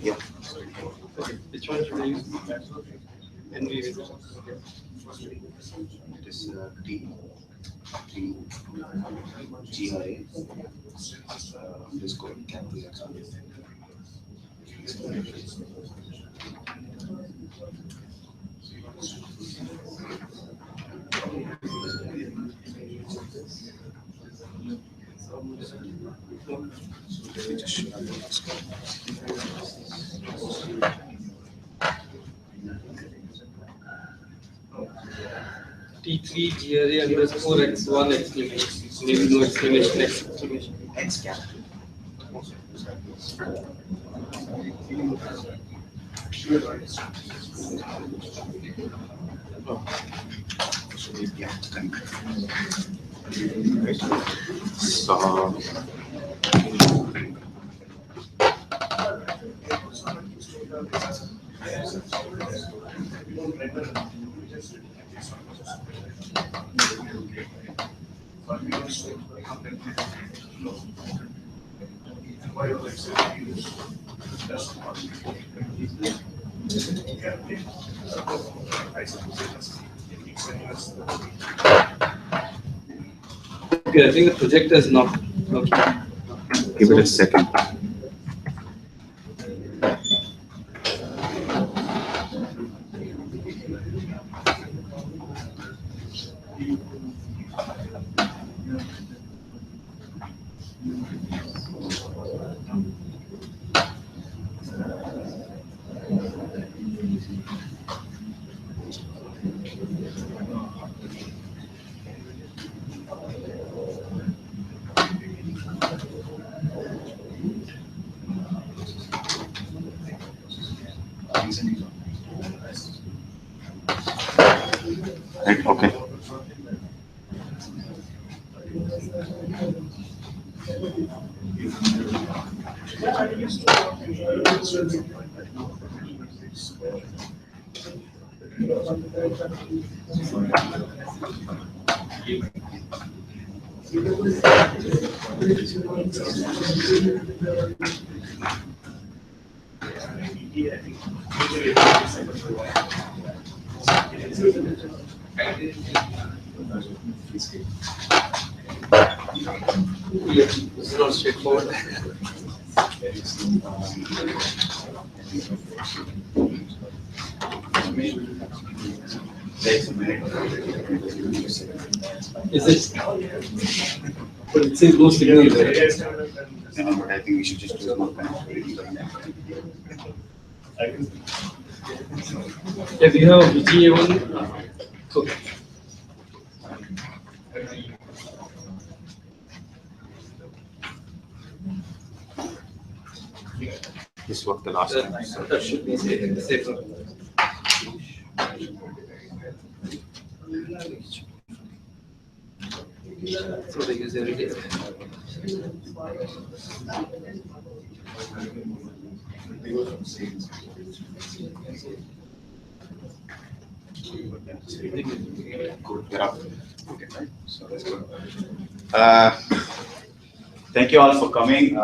Yeah. Okay. Which one should I use? NVIDIA. It is T GRA underscore capital X. Let me just show you this. T3 GRA underscore X1 exclamation. Maybe no exclamation, exclamation. X capital. Yeah, right. So Okay, I think the projector is not working. give it a second. Right, okay. It's not straightforward. Is it? But it says no signal there. No, but I think we should just do more pen. Yeah, we have VGA1. Okay. This worked the last time. That should be safer. So they use every day. Good. You're up. Okay, right. So that's good. Thank you all for coming.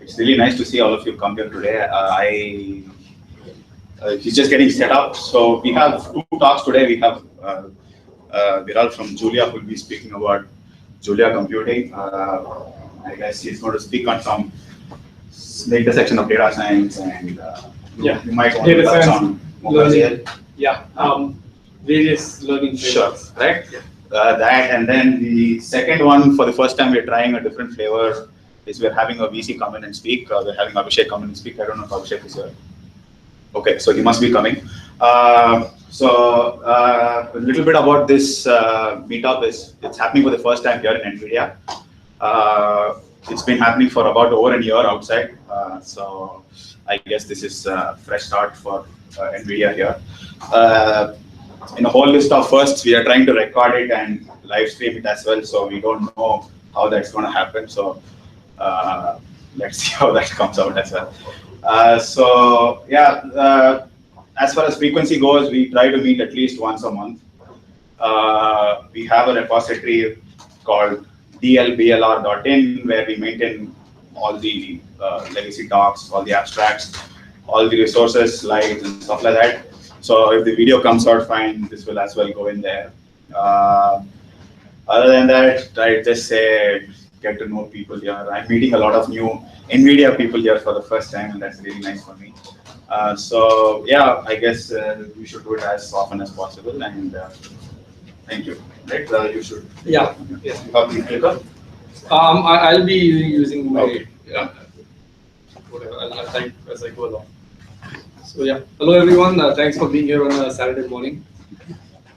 It's really nice to see all of you come here today. It's just getting set up. So we have two talks today. We have Viral from Julia who will be speaking about Julia computing. I guess he's going to speak on the intersection of data science and Yeah, you might want data to touch science, on learning. Yeah, various learning Sure, frameworks. right? Yeah. That, and then the second one, for the first time, we're trying a different flavor. Is we're having a VC come in and speak. We're having Abhishek come in and speak. I don't know if Abhishek is here. Okay, so he must be coming. A little bit about this meetup is it's happening for the first time here in NVIDIA. It's been happening for about over a year outside. So I guess this is a fresh start for NVIDIA here. In a whole list of firsts, we are trying to record it and live stream it as well. So we don't know how that's going to happen. So let's see how that comes out as well. As far as frequency goes, we try to meet at least once a month. We have a repository called DLBLR.in where we maintain all the legacy docs, all the abstracts, all the resources, slides, and stuff like that. So if the video comes out fine, this will as well go in there. Other than that, I just say get to know people here. I'm meeting a lot of new NVIDIA people here for the first time, and that's really nice for me. So yeah, I guess we should do it as often as possible. And thank you. Right? You should. Yeah. Yes. You have the clicker. I'll be using my Okay. whatever. I'll type as I go along. So yeah, hello everyone. Thanks for being here on a Saturday morning.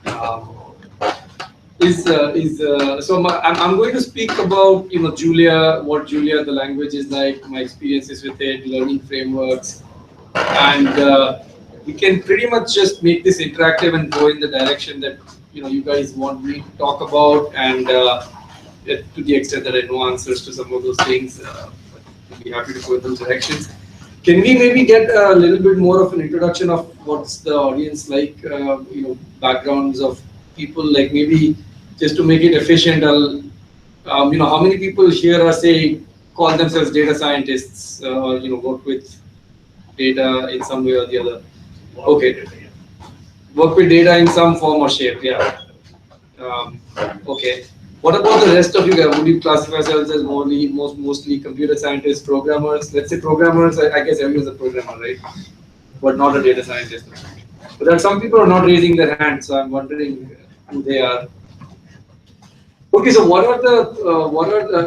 I'm going to speak about Julia, what Julia the language is like, my experiences with it, learning frameworks, and we can pretty much just make this interactive and go in the direction that you guys want me to talk about, and to the extent that I know answers to some of those things, I'll be happy to go in those directions. Can we maybe get a little bit more of an introduction of what's the audience like, backgrounds of people, like maybe just to make it efficient, I'll, how many people here are call themselves data scientists, or work with data in some way or the other? Okay, work with data in some form or shape, yeah. Okay. What about the rest of you guys? Would you classify yourselves as mostly computer scientists, programmers? Let's say programmers, I guess everyone's a programmer, right? But not a data scientist. But there are some people who are not raising their hands, so I'm wondering who they are. Okay, so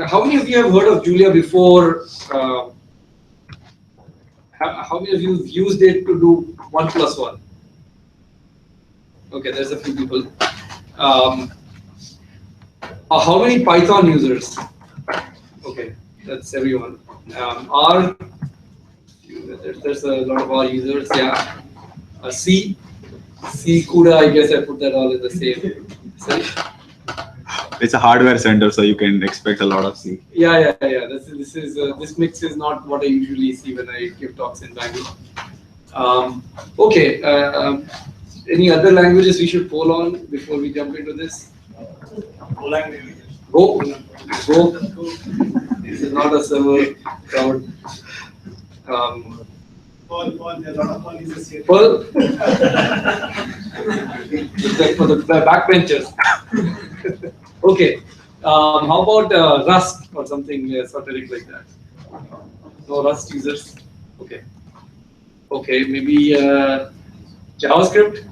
how many of you have heard of Julia before? How many of you have used it to do 1 + 1? Okay, there's a few people. How many Python users? Okay, that's everyone. R, there's a lot of R users, yeah. C, CUDA, I guess I put that all in the same. Sorry? It's a hardware center, so you can expect a lot of C. Yeah. This mix is not what I usually see when I give talks in Bangalore. Okay. Any other languages we should poll on before we jump into this? Go. This is not a server crowd. Paul, there are a lot of Paul users here. Pearl. For the backbenchers. Okay. How about Rust or something esoteric like that? No Rust users. Okay. Okay. Maybe JavaScript.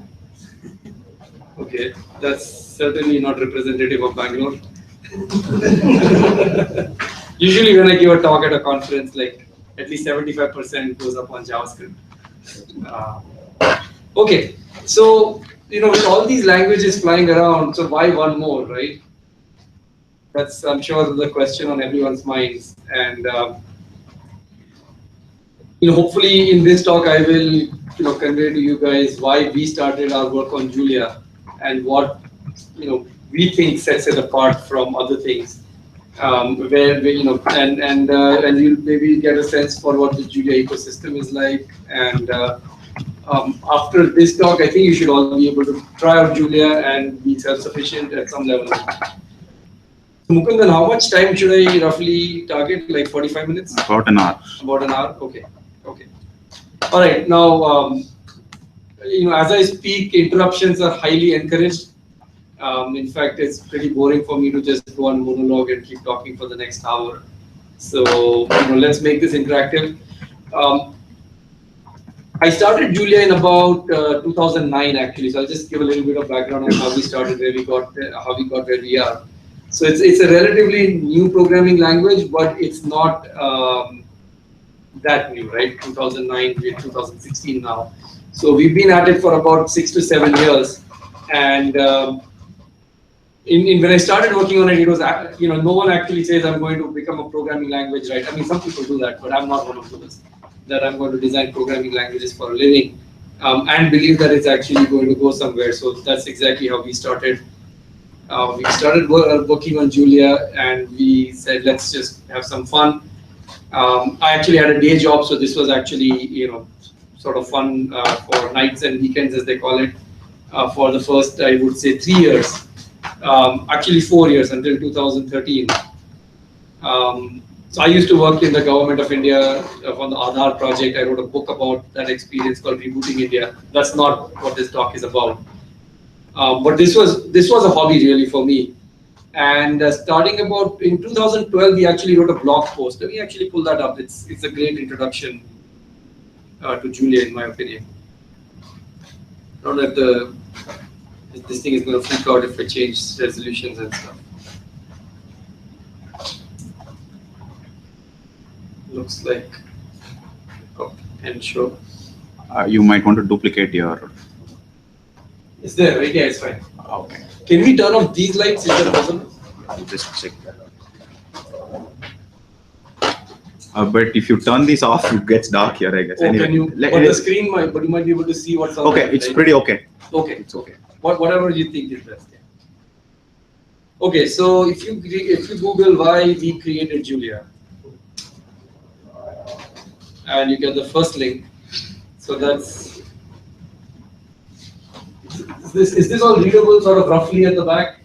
Okay, that's certainly not representative of Bangalore. Usually when I give a talk at a conference, like at least 75% goes up on JavaScript. Okay, so with all these languages flying around, so why one more, right? That's, I'm sure, the question on everyone's minds. And hopefully in this talk I will convey to you guys why we started our work on Julia and what we think sets it apart from other things. Where we, and you'll maybe get a sense for what the Julia ecosystem is like. And after this talk, I think you should all be able to try out Julia and be self-sufficient at some level. Mukundan, how much time should I roughly target? Like 45 minutes? About an hour. About an hour? Okay. Okay. All right. Now, as I speak, interruptions are highly encouraged. In fact, it's pretty boring for me to just go on monologue and keep talking for the next hour. So, let's make this interactive. I started Julia in about 2009, actually. So I'll just give a little bit of background on how we started, where we got, how we got where we are. So it's a relatively new programming language, but it's not that new, right? 2009, we're 2016 now. So we've been at it for about 6 to 7 years, and when I started working on it, it was no one actually says I'm going to become a programming language, right? I mean, some people do that, but I'm not one of those. That I'm going to design programming languages for a living, and believe that it's actually going to go somewhere. So that's exactly how we started. We started working on Julia, and we said let's just have some fun. I actually had a day job, so this was actually sort of fun for nights and weekends, as they call it, for the first, I would say, 3 years. Actually 4 years, until 2013. So I used to work in the government of India on the Aadhaar project. I wrote a book about that experience called Rebooting India. That's not what this talk is about. But this was a hobby really for me. And starting about in 2012, we actually wrote a blog post. Let me actually pull that up. It's a great introduction to Julia, in my opinion. I don't know if this thing is going to freak out if I change resolutions and stuff. Looks like, oh, and show. You might want to duplicate your. Is there, right? Yeah, it's fine. Okay. Can we turn off these lights? Is that possible? Just check that out. But if you turn these off, it gets dark here, I guess. Oh, Anyway, can you? But the screen might, but you might be able to see what's on. Okay, there, it's right? pretty okay. Okay. It's okay. Whatever you think is best. Yeah. Okay, so if you Google why we created Julia, and you get the first link. So that's. Is this all readable sort of roughly at the back?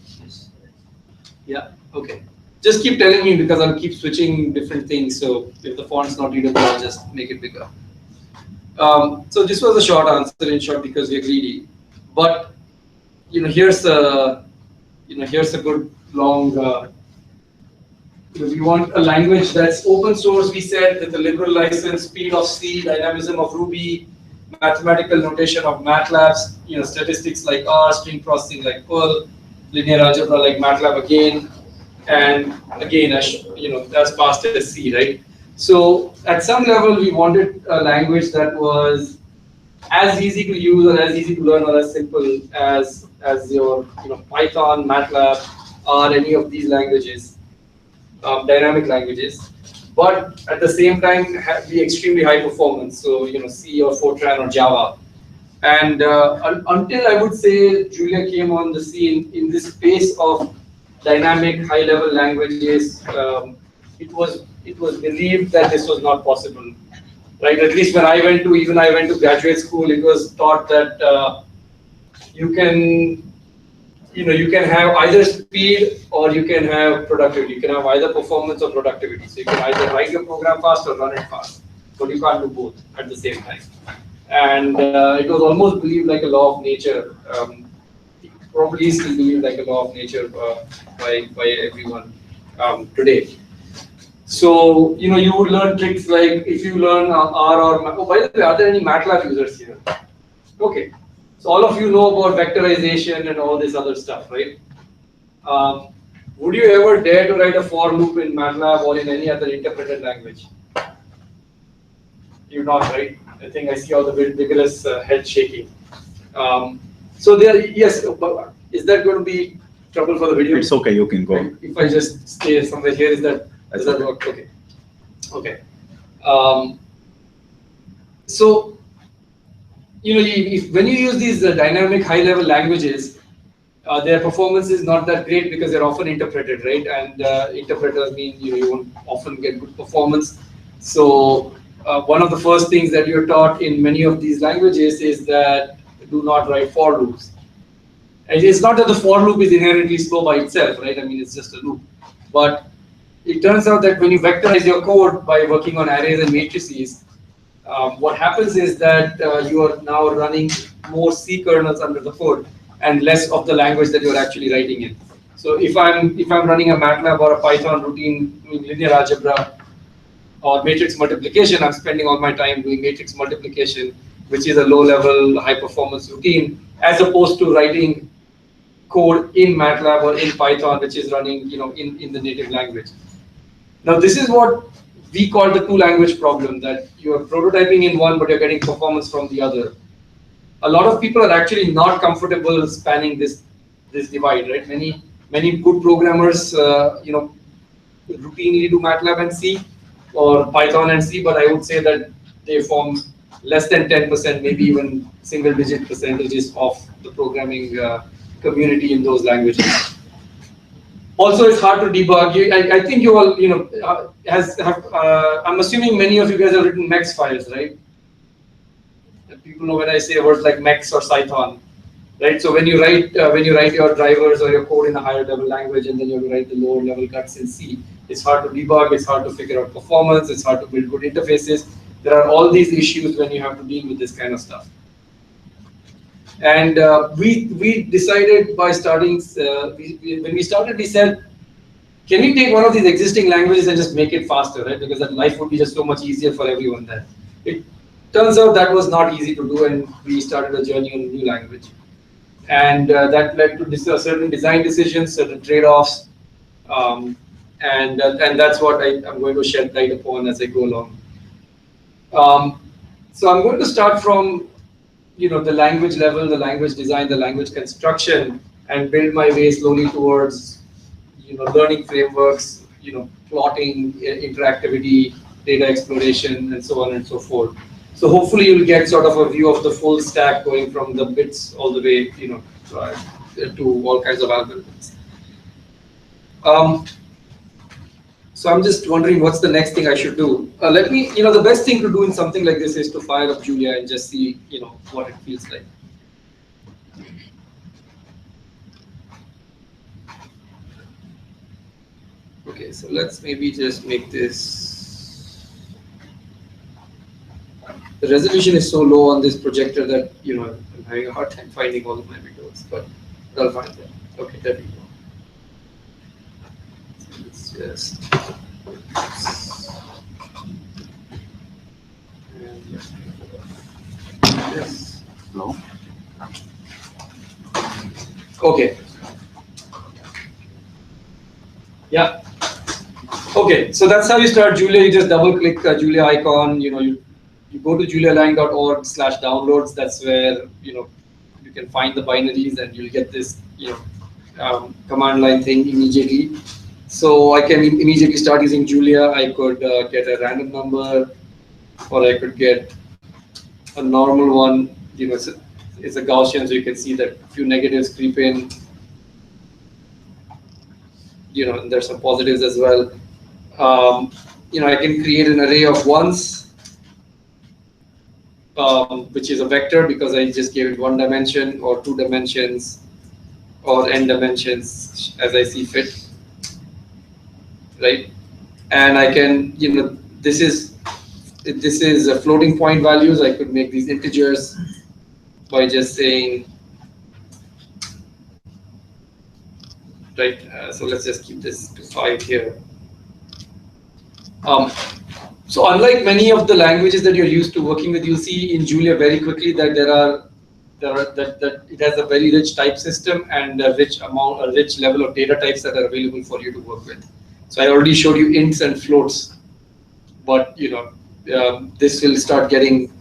Yeah, okay. Just keep telling me because I'll keep switching different things. So if the font's not readable, I'll just make it bigger. So this was a short answer in short because we're greedy. But here's a good long. We want a language that's open source. We said with a liberal license, speed of C, dynamism of Ruby, mathematical notation of MATLAB, statistics like R, string processing like Perl, linear algebra like MATLAB again, and again, as fast as C, right? So at some level, we wanted a language that was as easy to use or as easy to learn or as simple as your Python, MATLAB, or any of these languages, dynamic languages. But at the same time, be extremely high performance. So C or Fortran or Java. And until I would say Julia came on the scene in this space of dynamic high-level languages, it was believed that this was not possible, right? At least when I went to graduate school, it was taught that you can have either speed or you can have productivity. You can have either performance or productivity. So you can either write your program fast or run it fast, but you can't do both at the same time. And it was almost believed like a law of nature. Probably still believed like a law of nature by everyone today. So you would learn tricks like if you learn R or oh, by the way, are there any MATLAB users here? Okay. So all of you know about vectorization and all this other stuff, right? Would you ever dare to write a for loop in MATLAB or in any other interpreted language? You not, right? I think I see all the vigorous head shaking. So there, yes, is that going to be trouble for the video? It's okay, you can go. Right? If I just stay somewhere here, does that work? Okay. Okay. So when you use these dynamic high-level languages, their performance is not that great because they're often interpreted, right? And interpreters mean you won't often get good performance. So one of the first things that you're taught in many of these languages is that do not write for loops. And it's not that the for loop is inherently slow by itself, right? I mean, it's just a loop. But it turns out that when you vectorize your code by working on arrays and matrices, what happens is that you are now running more C kernels under the hood and less of the language that you're actually writing in. So if I'm running a MATLAB or a Python routine doing linear algebra or matrix multiplication, I'm spending all my time doing matrix multiplication, which is a low-level, high-performance routine, as opposed to writing code in MATLAB or in Python, which is running in the native language. Now this is what we call the two-language problem, that you are prototyping in one, but you're getting performance from the other. A lot of people are actually not comfortable spanning this divide, right? Many good programmers, routinely do MATLAB and C, or Python and C, but I would say that they form less than 10%, maybe even single-digit percentages of the programming community in those languages. Also, it's hard to debug. I think you all, I'm assuming many of you guys have written MEX files, right? People know when I say words like MEX or Python. right? So when you write your drivers or your code in a higher level language, and then you have to write the lower level cuts in C, it's hard to debug, it's hard to figure out performance, it's hard to build good interfaces. There are all these issues when you have to deal with this kind of stuff. And we decided by starting, when we started, we said, can we take one of these existing languages and just make it faster, right? Because that life would be just so much easier for everyone then. It turns out that was not easy to do, and we started a journey on a new language. And that led to certain design decisions, certain trade-offs, and that's what I'm going to shed light upon as I go along. So I'm going to start from the language level, the language design, the language construction, and build my way slowly towards learning frameworks, plotting, interactivity, data exploration, and so on and so forth. So hopefully you'll get sort of a view of the full stack, going from the bits all the way, to all kinds of algorithms. So I'm just wondering what's the next thing I should do. Let me, the best thing to do in something like this is to fire up Julia and just see, what it feels like. Okay, so let's maybe just make this. The resolution is so low on this projector that I'm having a hard time finding all of my windows, but I'll find them. Okay, there we go. So let's just. Yes. No. Okay. Yeah. Okay, so that's how you start Julia. You just double click Julia icon. You go to julialang.org/downloads. That's where you can find the binaries, and you'll get this command line thing immediately. So I can immediately start using Julia. I could get a random number, or I could get a normal one. It's a Gaussian, so you can see that a few negatives creep in. And there's some positives as well. I can create an array of ones, which is a vector because I just gave it 1 dimension or 2 dimensions or n dimensions as I see fit, right? And I can, this is floating point values. I could make these integers by just saying, right, so let's just keep this to 5 here. So unlike many of the languages that you're used to working with, you'll see in Julia very quickly that that it has a very rich type system and a rich level of data types that are available for you to work with. So I already showed you ints and floats, but this will start getting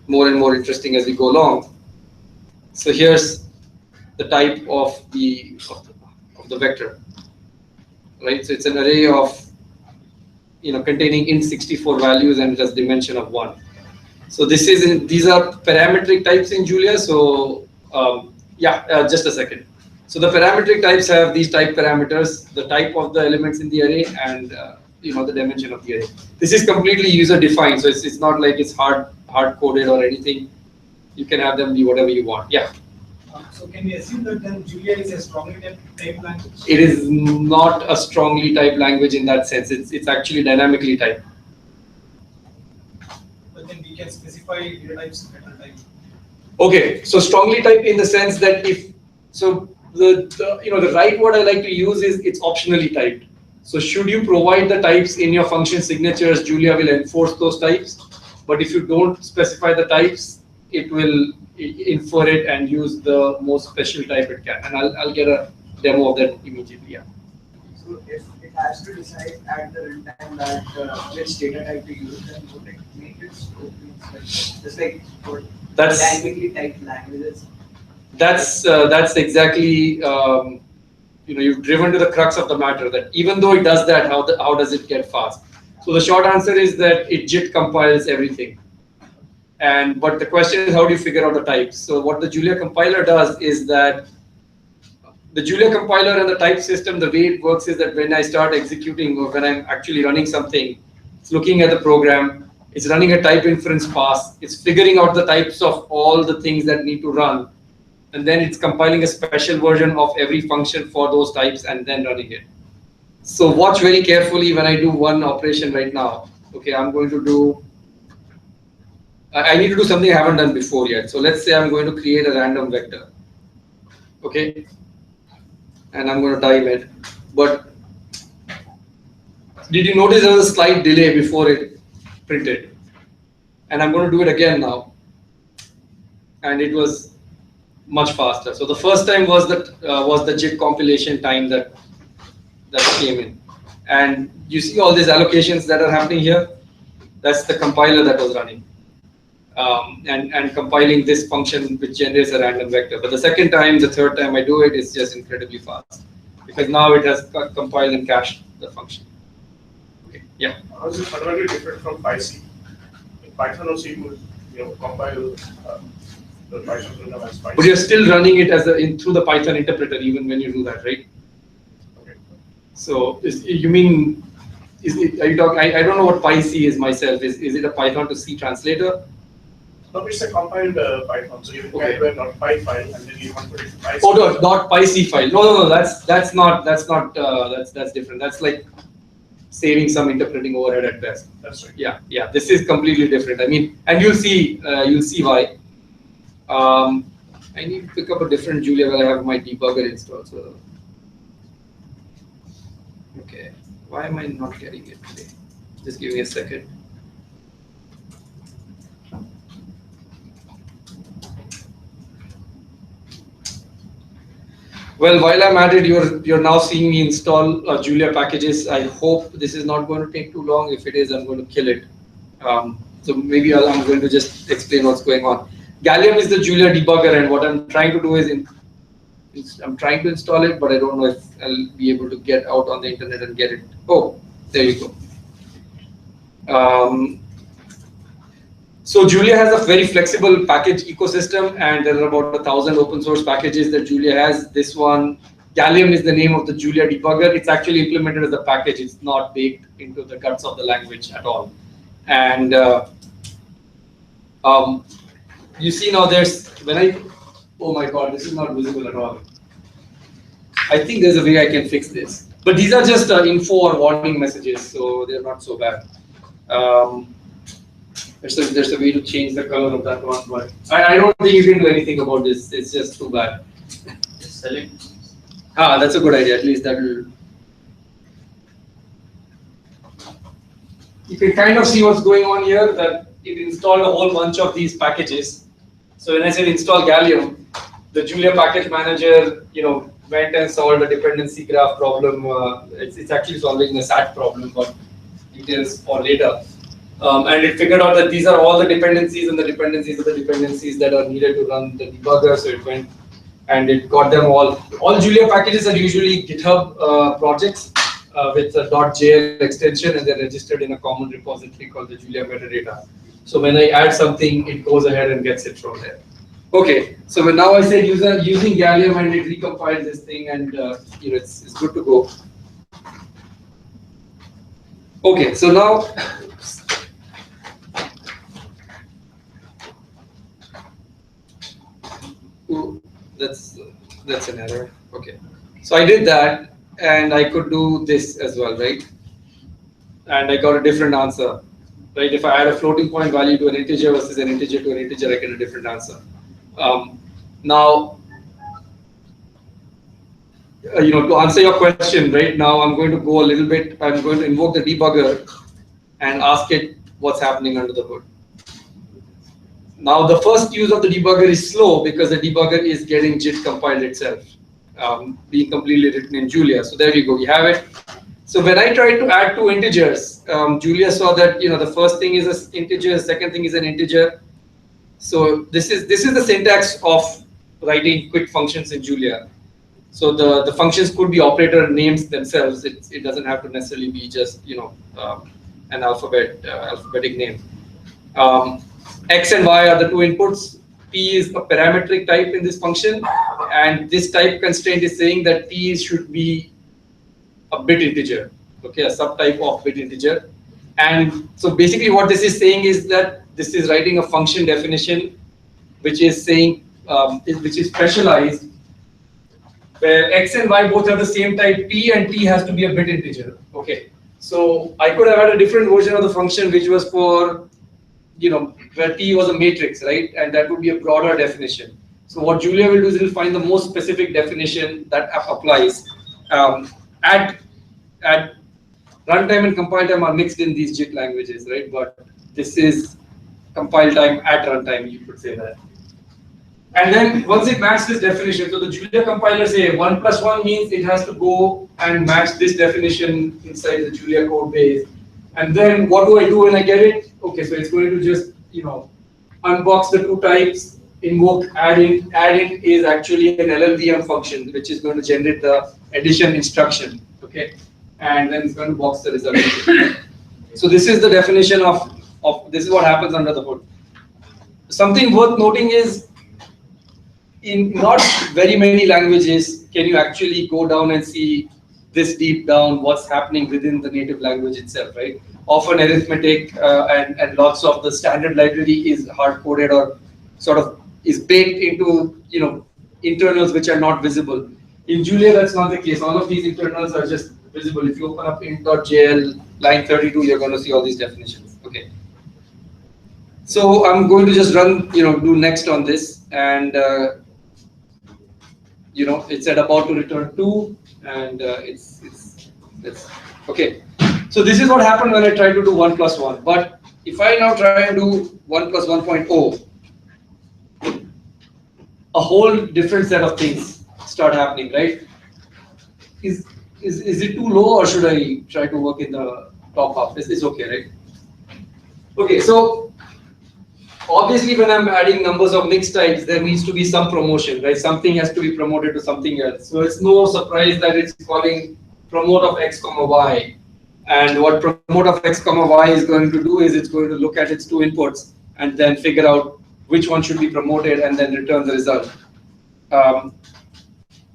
more and more interesting as we go along. So here's the type of the vector, right? So it's an array of containing int64 values, and it has dimension of 1. So these are parametric types in Julia. So just a second. So the parametric types have these type parameters, the type of the elements in the array, and the dimension of the array. This is completely user defined, so it's not like it's hard coded or anything. You can have them be whatever you want. Yeah. So can we assume that then Julia is a strongly typed language? It is not a strongly typed language in that sense. It's actually dynamically typed. But then we can specify data types at a time. Okay, so strongly typed in the sense that the right word I like to use is it's optionally typed. So should you provide the types in your function signatures, Julia will enforce those types. But if you don't specify the types, it will infer it and use the most special type it can. And I'll get a demo of that immediately. Yeah. So if it has to decide at the runtime that which data type to use, then would it make it so just like for dynamically typed languages? That's exactly you've driven to the crux of the matter, that even though it does that, how does it get fast? So the short answer is that it JIT compiles everything. But the question is, how do you figure out the types? So what the Julia compiler does is that the Julia compiler and the type system, the way it works is that when I start executing or when I'm actually running something, it's looking at the program, it's running a type inference pass, it's figuring out the types of all the things that need to run, and then it's compiling a special version of every function for those types and then running it. So watch very carefully when I do one operation right now. Okay, I'm going to do, I need to do something I haven't done before yet. So let's say I'm going to create a random vector. Okay, and I'm going to time it. But did you notice there was a slight delay before it printed? And I'm going to do it again now. And it was much faster. So the first time was the JIT compilation time that came in. And you see all these allocations that are happening here? That's the compiler that was running. And compiling this function which generates a random vector. But the second time, the third time I do it, it's just incredibly fast. Because now it has compiled and cached the function. Okay, yeah. How is it fundamentally different from PyC? In Python or C, you compile the Python program as PyC. But you're still running it as through the Python interpreter even when you do that, right? Okay. So you mean, are you talking? I don't know what PyC is myself. Is it a Python to C translator? No, it's a compiled Python. So you can Okay. do a .py file and then you convert it to PyC. Oh no, not PyC file. No. That's different. That's like saving some interpreting overhead at best. That's right. Yeah. This is completely different. I mean, and you'll see why. I need to pick up a different Julia where I have my debugger installed. So, okay, why am I not getting it today? Just give me a second. Well, while I'm at it, you're now seeing me install Julia packages. I hope this is not going to take too long. If it is, I'm going to kill it. So maybe I'm going to just explain what's going on. Gallium is the Julia debugger, and what I'm trying to do is I'm trying to install it, but I don't know if I'll be able to get out on the internet and get it. Oh, there you go. So Julia has a very flexible package ecosystem, and there are about 1,000 open source packages that Julia has. This one, Gallium, is the name of the Julia debugger. It's actually implemented as a package. It's not baked into the guts of the language at all. And you see now oh my God, this is not visible at all. I think there's a way I can fix this. But these are just info or warning messages, so they're not so bad. There's a way to change the color of that one, but I don't think you can do anything about this. It's just too bad. Just select. That's a good idea. At least that will. You can kind of see what's going on here, that it installed a whole bunch of these packages. So when I said install Gallium, the Julia package manager, went and solved a dependency graph problem. It's actually solving a SAT problem, but details for later. And it figured out that these are all the dependencies and the dependencies of the dependencies that are needed to run the debugger. So it went and it got them all. All Julia packages are usually GitHub projects with a .jl extension, and they're registered in a common repository called the Julia metadata. So when I add something, it goes ahead and gets it from there. Okay, so now I said using Gallium, and it recompiled this thing, and it's good to go. Okay, so now. Ooh, that's an error. Okay, so I did that, and I could do this as well, right? And I got a different answer, right? If I add a floating point value to an integer versus an integer to an integer, I get a different answer. Now, to answer your question, right now I'm going to go a little bit. I'm going to invoke the debugger and ask it what's happening under the hood. Now, the first use of the debugger is slow because the debugger is getting JIT compiled itself, being completely written in Julia. So there you go, you have it. So when I tried to add two integers, Julia saw that the first thing is an integer, the second thing is an integer. So this is the syntax of writing quick functions in Julia. So the functions could be operator names themselves. It doesn't have to necessarily be just an alphabetic name. X and Y are the two inputs. P is a parametric type in this function, and this type constraint is saying that P should be a bit integer, okay, a subtype of bit integer. And so basically what this is saying is that this is writing a function definition which is saying which is specialized, where x and y both have the same type p, and p has to be a bit integer. Okay, so I could have had a different version of the function which was for, where p was a matrix, right? And that would be a broader definition. So what Julia will do is it will find the most specific definition that applies. At runtime and compile time are mixed in these JIT languages, right? But this is compile time at runtime, you could say that. And then once it matches this definition, so the Julia compiler say 1 plus 1 means it has to go and match this definition inside the Julia code base. And then what do I do when I get it? Okay, so it's going to just, unbox the two types, invoke addInt. addInt is actually an LLVM function which is going to generate the addition instruction. Okay, and then it's going to box the result. So this is the definition of this is what happens under the hood. Something worth noting is, in not very many languages can you actually go down and see this deep down what's happening within the native language itself, right? Often arithmetic and lots of the standard library is hard coded or sort of is baked into internals which are not visible. In Julia, that's not the case. All of these internals are just visible. If you open up int.jl line 32, you're going to see all these definitions. Okay. So I'm going to just run, do next on this, and it's at about to return 2, and it's okay. So this is what happened when I tried to do 1 plus 1. But if I now try and do 1 plus 1.0, a whole different set of things start happening, right? Is it too low, or should I try to work in the top half? It's okay, right? Okay, so obviously when I'm adding numbers of mixed types, there needs to be some promotion, right? Something has to be promoted to something else. So it's no surprise that it's calling promote of x comma y. And what promote of x comma y is going to do is it's going to look at its two inputs and then figure out which one should be promoted and then return the result.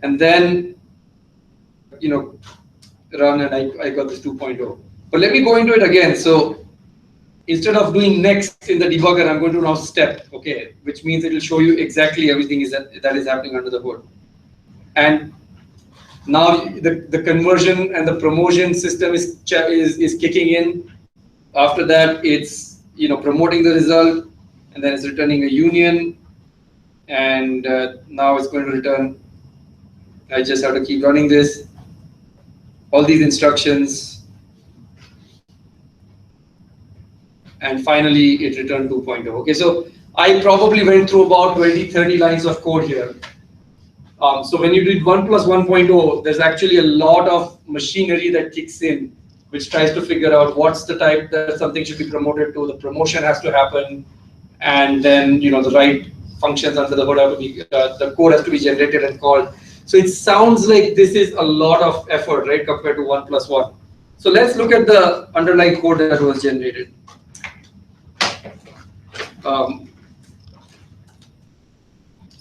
And then, run, and I got this 2.0. But let me go into it again. So instead of doing next in the debugger, I'm going to now step, okay, which means it will show you exactly everything that is happening under the hood. And now the conversion and the promotion system is kicking in. After that, it's promoting the result, and then it's returning a union, and now it's going to return. I just have to keep running this. All these instructions, and finally it returned 2.0. Okay, so I probably went through about 20-30 lines of code here. So when you did 1 plus 1.0, there's actually a lot of machinery that kicks in, which tries to figure out what's the type that something should be promoted to. The promotion has to happen, and then the right functions under the hood have to be, the code has to be generated and called. So it sounds like this is a lot of effort, right, compared to 1 plus 1. So let's look at the underlying code that was generated.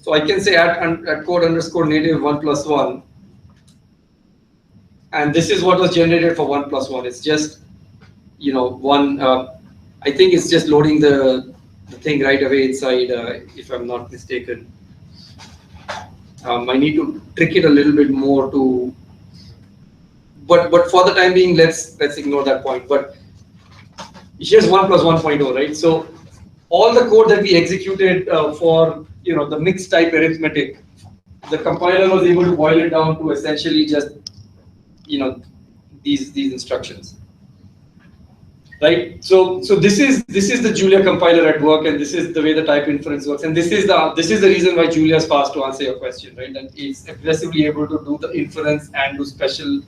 So I can say at code underscore native 1 plus 1. And this is what was generated for 1 plus 1. It's just, one, I think it's just loading the thing right away inside, if I'm not mistaken. I need to trick it a little bit more to, but for the time being, let's ignore that point. But here's 1 plus 1.0, right? So all the code that we executed for the mixed type arithmetic, the compiler was able to boil it down to essentially just these instructions, right? So this is the Julia compiler at work, and this is the way the type inference works, and this is the reason why Julia is fast, to answer your question, right? And it's aggressively able to do the inference and do special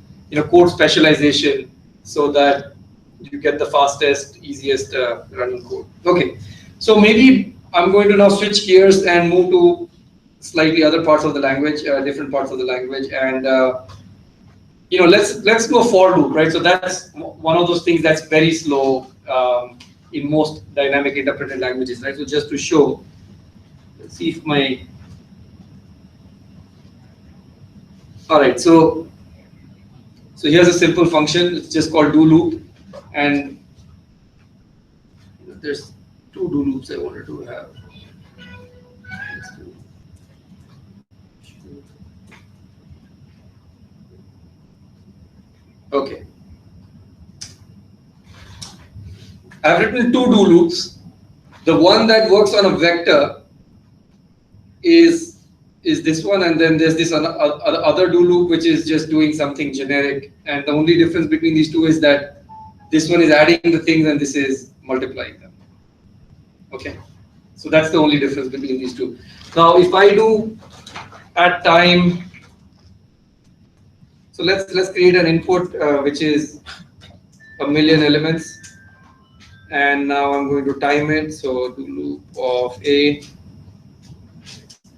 code specialization so that you get the fastest, easiest running code. Okay, so maybe I'm going to now switch gears and move to slightly other parts of the language, different parts of the language, and let's do a for loop, right? So that's one of those things that's very slow in most dynamic interpreted languages, right? So just to show, let's see if my, all right, so here's a simple function. It's just called do loop, and there's two do loops I wanted to have. I've written two do loops. The one that works on a vector is this one, and then there's this other do loop which is just doing something generic. And the only difference between these two is that this one is adding the things and this is multiplying them. Okay, so that's the only difference between these two. Now, if I do at time, so let's create an input which is 1,000,000 elements, and now I'm going to time it. So do loop of A,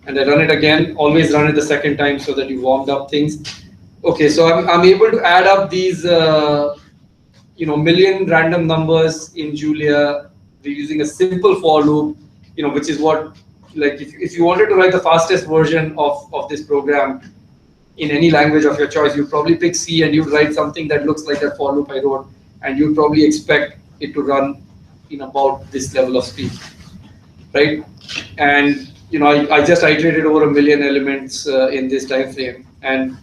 and I run it again. Always run it the second time so that you warmed up things. Okay, so I'm able to add up these million random numbers in Julia. We're using a simple for loop, which is what, like, if you wanted to write the fastest version of this program in any language of your choice, you'd probably pick C and you'd write something that looks like that for loop I wrote, and you'd probably expect it to run in about this level of speed, right? And I just iterated over 1,000,000 elements in this time frame, and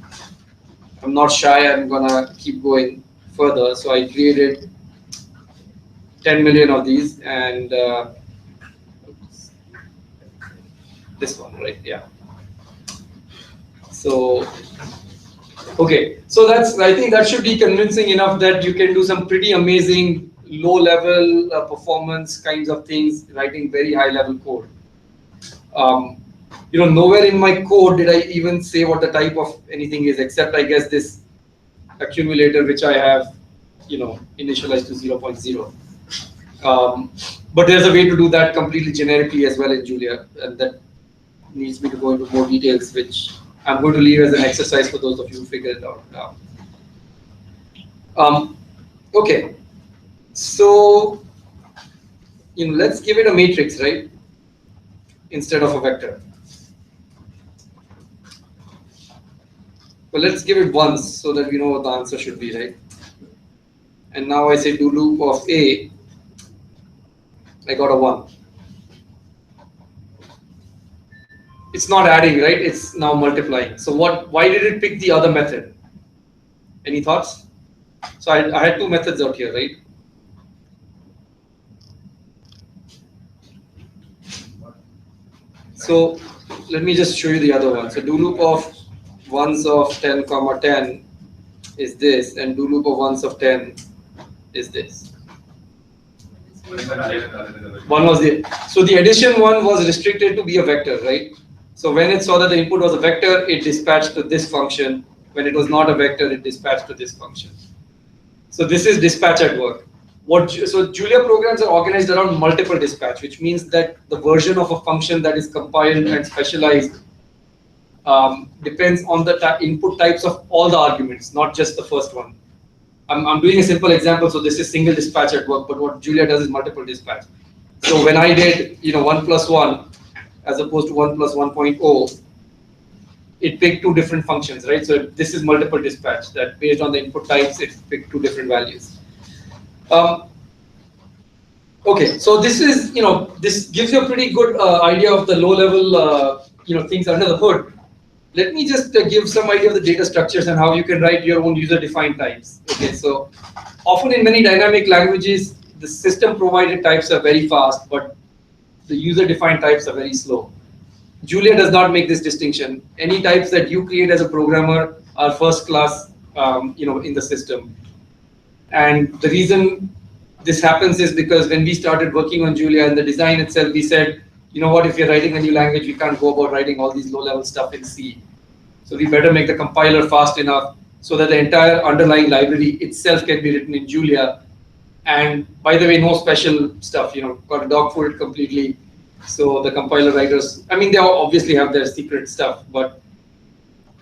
I'm not shy. I'm gonna keep going further. So I created 10,000,000 of these, and this one, right? Yeah. So okay, so I think that should be convincing enough that you can do some pretty amazing low-level performance kinds of things, writing very high-level code. Nowhere in my code did I even say what the type of anything is, except I guess this accumulator which I have, initialized to 0.0. But there's a way to do that completely generically as well in Julia, and that needs me to go into more details, which I'm going to leave as an exercise for those of you who figure it out now. Okay, so let's give it a matrix, right, instead of a vector. Well, let's give it once so that we know what the answer should be, right? And now I say do loop of A, I got a 1. It's not adding, right? It's now multiplying. So why did it pick the other method? Any thoughts? So I had two methods out here, right? So let me just show you the other one. So do loop of ones of 10 comma 10 is this, and do loop of ones of 10 is this. One was so the addition one was restricted to be a vector, right? So when it saw that the input was a vector, it dispatched to this function. When it was not a vector, it dispatched to this function. So this is dispatch at work. So Julia programs are organized around multiple dispatch, which means that the version of a function that is compiled and specialized depends on the input types of all the arguments, not just the first one. I'm doing a simple example, so this is single dispatch at work, but what Julia does is multiple dispatch. So when I did 1 plus 1 as opposed to 1 plus 1.0, it picked two different functions, right? So this is multiple dispatch, that based on the input types, it picked two different values. Okay, so this is, this gives you a pretty good idea of the low-level, things under the hood. Let me just give some idea of the data structures and how you can write your own user-defined types. Okay, so often in many dynamic languages, the system-provided types are very fast, but the user-defined types are very slow. Julia does not make this distinction. Any types that you create as a programmer are first class, in the system. And the reason this happens is because when we started working on Julia and the design itself, we said, if you're writing a new language, we can't go about writing all these low-level stuff in C. So we better make the compiler fast enough so that the entire underlying library itself can be written in Julia. And by the way, no special stuff, got to dog food it completely. So the compiler writers, they obviously have their secret stuff, but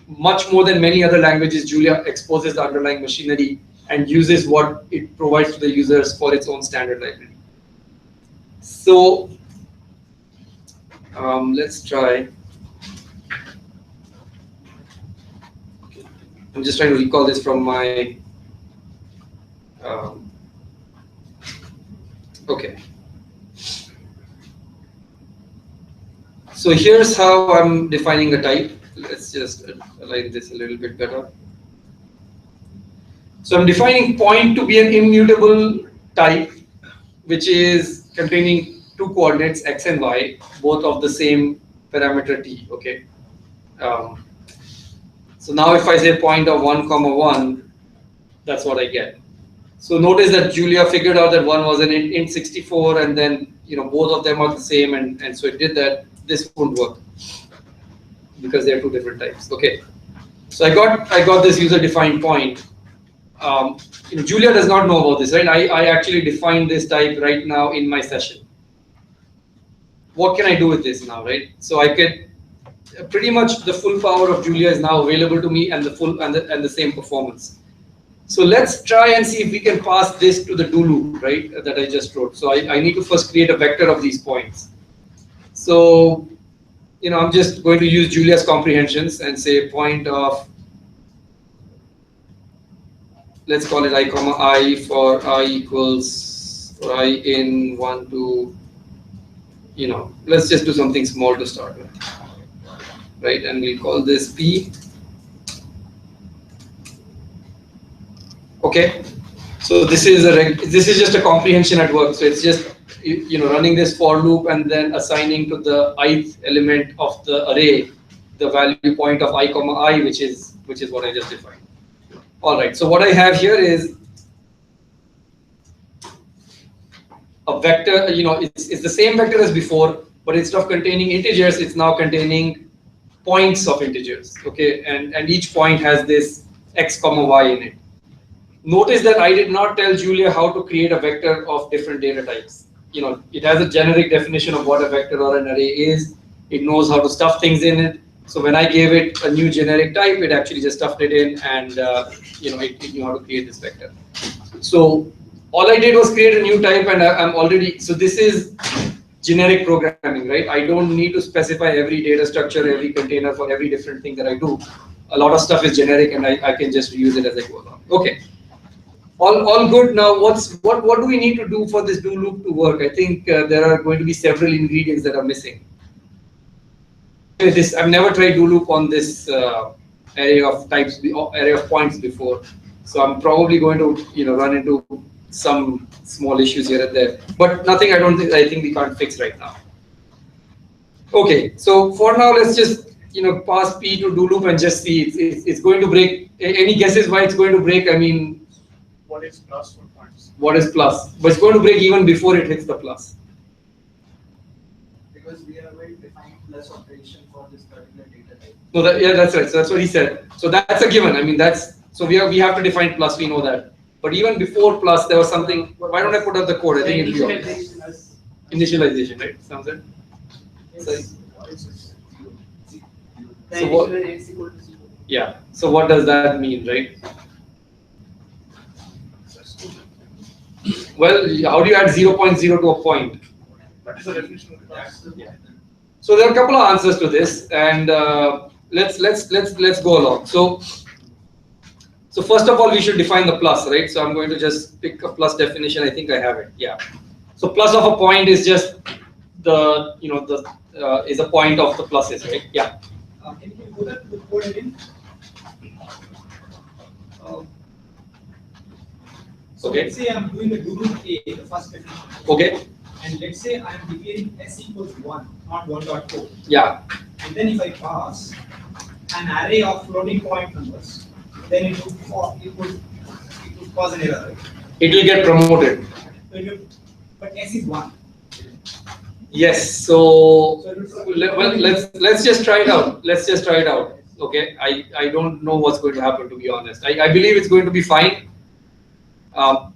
much more than many other languages, Julia exposes the underlying machinery and uses what it provides to the users for its own standard library. So let's try. I'm just trying to recall this from my. Okay. So here's how I'm defining a type. Let's just align this a little bit better. So I'm defining point to be an immutable type which is containing two coordinates x and y, both of the same parameter t. Okay. So now if I say point of 1, 1, that's what I get. So notice that Julia figured out that one was an int 64, and then both of them are the same, and so it did that. This won't work because they are two different types. Okay. So I got this user defined point. Julia does not know about this, right? I actually defined this type right now in my session. What can I do with this now, right? So I could pretty much the full power of Julia is now available to me, and the full and the same performance. So let's try and see if we can pass this to the do loop, right? That I just wrote. So I need to first create a vector of these points. So I'm just going to use Julia's comprehensions and say point of, let's call it I comma I for I equals for I in 1 to, let's just do something small to start with, right? And we'll call this P. Okay, so this is just a comprehension at work. So it's just running this for loop and then assigning to the ith element of the array the value point of I comma I, which is what I just defined. All right. So what I have here is a vector. It's the same vector as before, but instead of containing integers, it's now containing points of integers. Okay, and each point has this x comma y in it. Notice that I did not tell Julia how to create a vector of different data types. It has a generic definition of what a vector or an array is. It knows how to stuff things in it. So when I gave it a new generic type, it actually just stuffed it in, and it knew how to create this vector. So all I did was create a new type, and I'm already, so this is generic programming, right? I don't need to specify every data structure, every container for every different thing that I do. A lot of stuff is generic, and I can just reuse it as I go along. Okay. All good. Now, what do we need to do for this do loop to work? I think there are going to be several ingredients that are missing. I've never tried do loop on this array of types, array of points before, so I'm probably going to run into some small issues here and there, but nothing I think we can't fix right now. Okay, so for now let's just pass P to do loop and just see it's going to break. Any guesses why it's going to break? I mean, what is plus for points? What is plus? But it's going to break even before it hits the plus. Because we are going to define plus operation for this particular data type. No, that's right. So that's what he said. So that's a given. I mean, so we have to define plus. We know that. But even before plus, there was something. Why don't I put up the code? I think it'll be obvious. Initialization, right? Sounds good. Sorry. So what? Yeah. So what does that mean, right? Well, how do you add 0.0 to a point? That is the definition of the class. Yeah. So there are a couple of answers to this, and let's go along. So first of all, we should define the plus, right? So I'm going to just pick a plus definition. I think I have it. Yeah. So plus of a point is just the is a point of the pluses, right? Yeah. Can you go that to the code again? So Okay. let's say I'm doing the do loop A, the first definition. Okay. And let's say I'm declaring s equals 1, not 1.4. Yeah. And then if I pass an array of floating point numbers, then it would cause an error, right? It will get promoted. But s is 1. Yes. So well, let's just try it out. Let's just try it out. Okay. I don't know what's going to happen, to be honest. I believe it's going to be fine.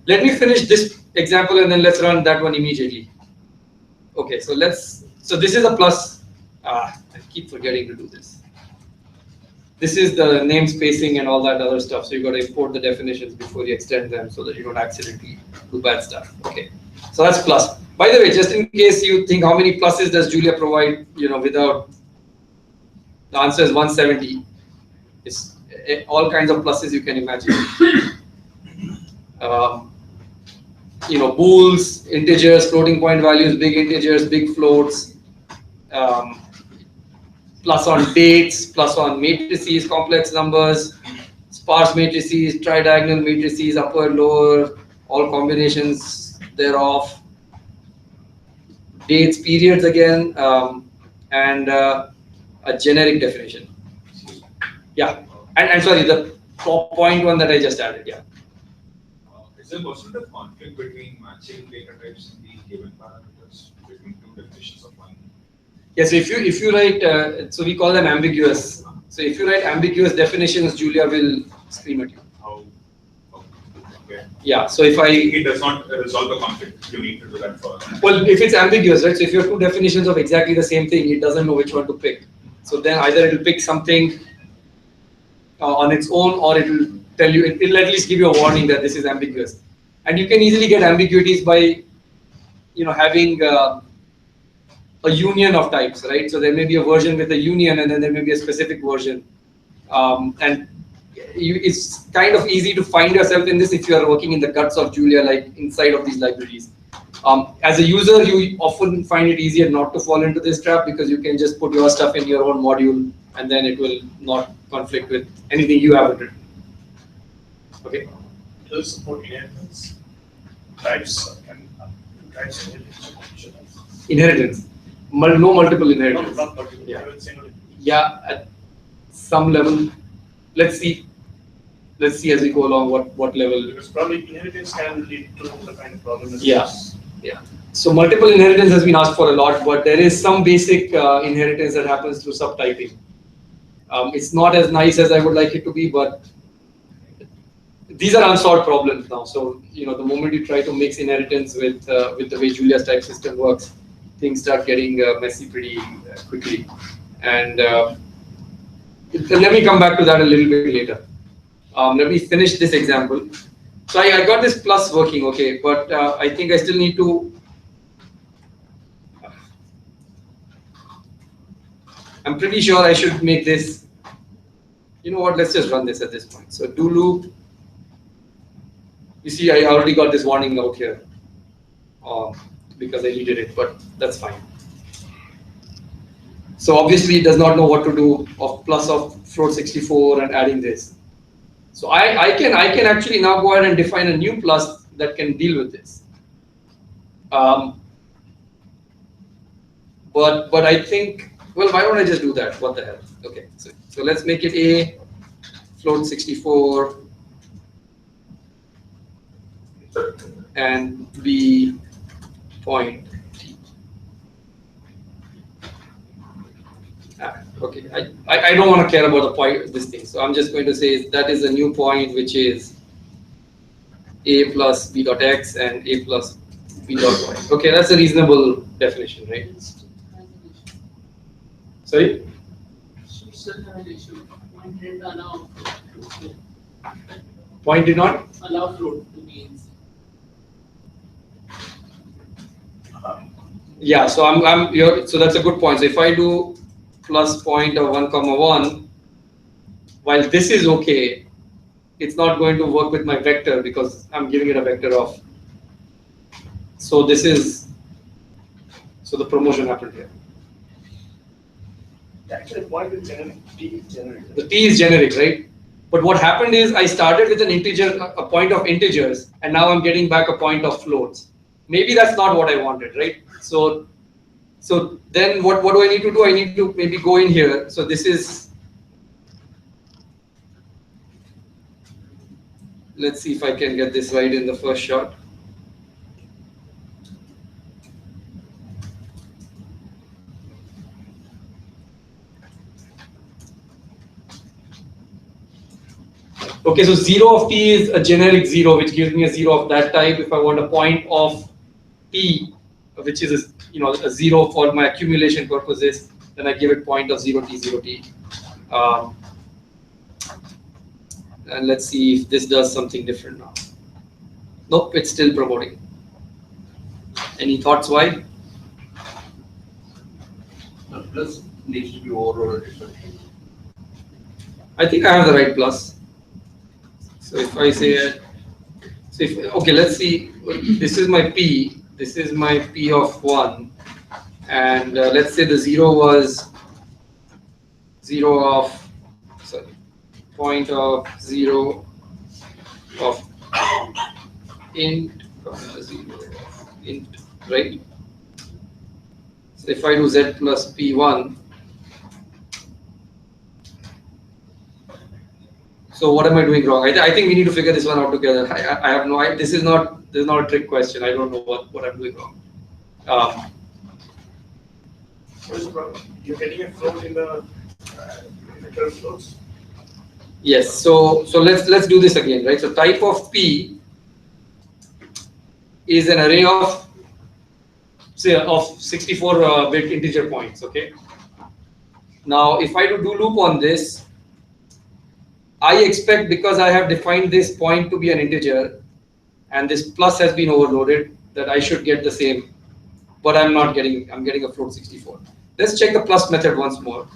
Let me finish this example and then let's run that one immediately. Okay, so this is a plus. I keep forgetting to do this. This is the namespacing and all that other stuff. So you got to import the definitions before you extend them so that you don't accidentally do bad stuff. Okay, so that's plus. By the way, just in case you think how many pluses does Julia provide, without, the answer is 170. It's all kinds of pluses you can imagine. Bools, integers, floating point values, big integers, big floats, plus on dates, plus on matrices, complex numbers, sparse matrices, tridiagonal matrices, upper, lower, all combinations thereof, dates, periods again, and a generic definition. Yeah, and sorry, the point one that I just added. Yeah. Is there possible conflict between matching data types in the given parameters between two definitions of one? Yes, so if you write, so we call them ambiguous. So if you write ambiguous definitions, Julia will scream at you. How? Okay. Yeah. So if It does not resolve the conflict. You need to do that for. well, if it's ambiguous, right? So if you have two definitions of exactly the same thing, it doesn't know which one to pick. So then either it will pick something on its own, or it will tell you. It will at least give you a warning that this is ambiguous. And you can easily get ambiguities by, having a union of types, right? So there may be a version with a union, and then there may be a specific version. And it's kind of easy to find yourself in this if you are working in the guts of Julia, like inside of these libraries. As a user, you often find it easier not to fall into this trap because you can just put your stuff in your own module, and then it will not conflict with anything you have written. Okay. Does support inheritance types and types Inheritance. No multiple No, inheritance. not particular. Yeah. I would say no. Yeah, at some level. Let's see as we go along what level. Because probably inheritance can lead to the kind of problem. that Yeah. is- Yeah. So multiple inheritance has been asked for a lot, but there is some basic inheritance that happens through subtyping. It's not as nice as I would like it to be, but these are unsolved problems now. So the moment you try to mix inheritance with the way Julia's type system works, things start getting messy pretty quickly. And let me come back to that a little bit later. Let me finish this example. So I got this plus working, okay, but I think I still need to. I'm pretty sure I should make this. You know what? Let's just run this at this point. So do loop. You see, I already got this warning out here because I needed it, but that's fine. So obviously, it does not know what to do of plus of float 64 and adding this. So I can actually now go ahead and define a new plus that can deal with this. But I think, well, why don't I just do that? What the hell? Okay, so let's make it a float 64 and b point t. Okay, I don't want to care about the point this thing, so I'm just going to say that is a new point which is a plus b dot x and a plus b dot y. Okay, that's a reasonable definition, right? Sorry? Point did not allow float to be inside. Yeah, so so that's a good point. So if I do plus point of 1, 1, while this is okay, it's not going to work with my vector because I'm giving it a vector of. So this is, so the promotion happened here. Actually, point is generic. T is generic. The t is generic, right? But what happened is I started with an integer, a point of integers, and now I'm getting back a point of floats. Maybe that's not what I wanted, right? So then what do I need to do? I need to maybe go in here. So this is, let's see if I can get this right in the first shot. Okay, so 0 of t is a generic 0, which gives me a 0 of that type. If I want a point of t, which is a 0 for my accumulation purposes, then I give it point of 0t, 0t. And let's see if this does something different now. Nope, it's still promoting. Any thoughts why? The plus needs to be overloaded differently. I think I have the right plus. So if I say, okay, let's see, this is my p, this is my p of 1, and let's say the 0 was 0 of, sorry, point of 0 of int, 0 of int, right? So if I do z plus p1, so what am I doing wrong? I think we need to figure this one out together. I have no idea. This is not a trick question. I don't know what I'm doing wrong. What is the problem? You're getting a float in the curve floats? Yes. So let's do this again, right? So type of P is an array of, say, of 64 bit integer points. Okay. Now, if I do loop on this, I expect, because I have defined this point to be an integer, and this plus has been overloaded, that I should get the same. But I'm not getting. I'm getting a float 64. Let's check the plus method once more.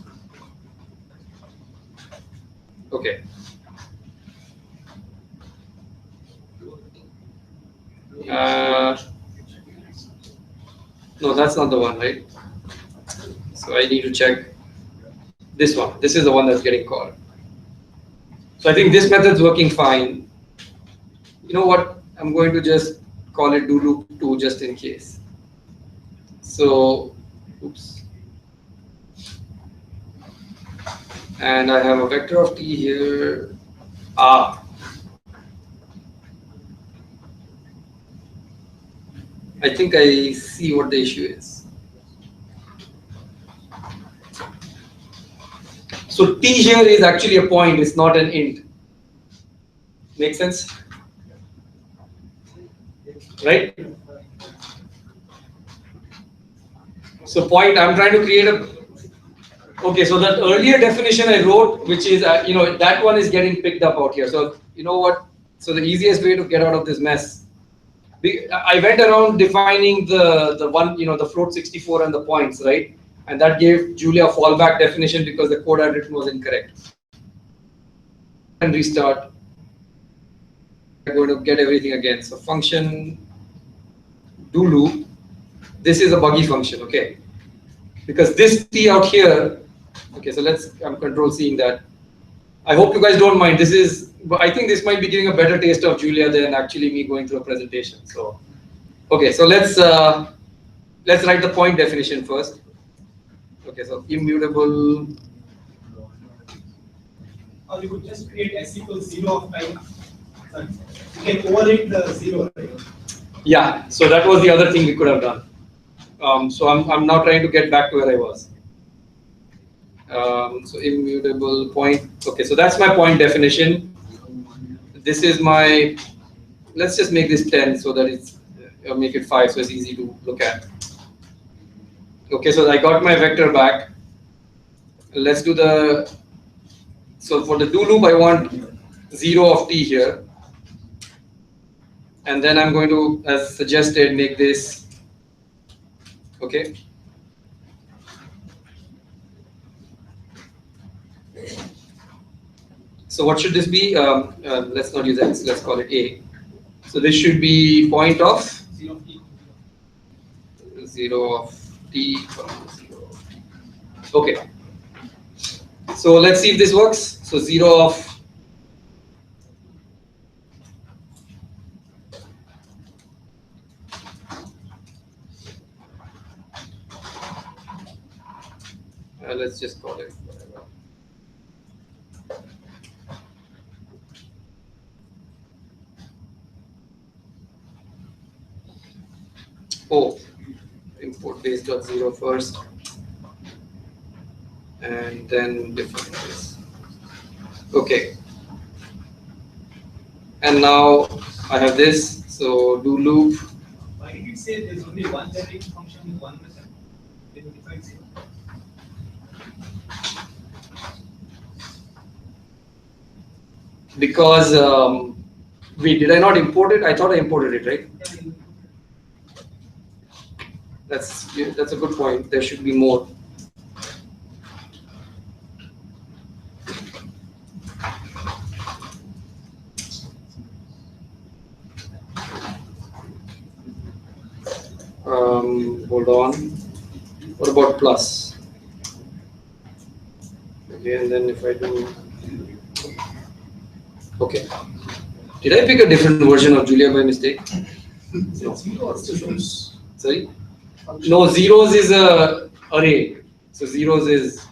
Okay. No, that's not the one, right? So I need to check this one. This is the one that's getting called. So I think this method's working fine. You know what? I'm going to just call it do loop 2 just in case. So, oops. And I have a vector of t here. I think I see what the issue is. So t here is actually a point, it's not an int. Make sense? Right? So point, I'm trying to create a, okay, so that earlier definition I wrote, which is, that one is getting picked up out here. So you know what? So the easiest way to get out of this mess, I went around defining the one, the float 64 and the points, right? And that gave Julia a fallback definition because the code I'd written was incorrect. And restart. I'm going to get everything again. So function do loop. This is a buggy function, okay? Because this t out here, okay, so I'm control seeing that. I hope you guys don't mind. I think this might be giving a better taste of Julia than actually me going through a presentation. So, okay, so let's write the point definition first. Okay, so immutable. Or you could just create s equals 0 of type. You can override the 0, right? Yeah, so that was the other thing we could have done. So I'm now trying to get back to where I was. So immutable point. Okay, so that's my point definition. This is my. Let's just make this 10 so that it's make it 5 so it's easy to look at. Okay, so I got my vector back. Let's do the. So for the do loop, I want 0 of t here, and then I'm going to, as suggested, make this. Okay. So what should this be? Let's not use x. Let's call it a. So this should be point of 0 of t. 0 of t. 0 of t. Okay. So let's see if this works. So 0 of let's just call it whatever. Oh, import base.0 first, and then define this. Okay. And now I have this. So do loop. Why did it say there's only one generating function with one method? Then you define 0. Because did I not import it? I thought I imported it, right? That's a good point. There should be more. Hold on. What about plus? Okay, and then if I do. Okay. Did I pick a different version of Julia by mistake? No. Sorry? No, zeros is a array. So zeros is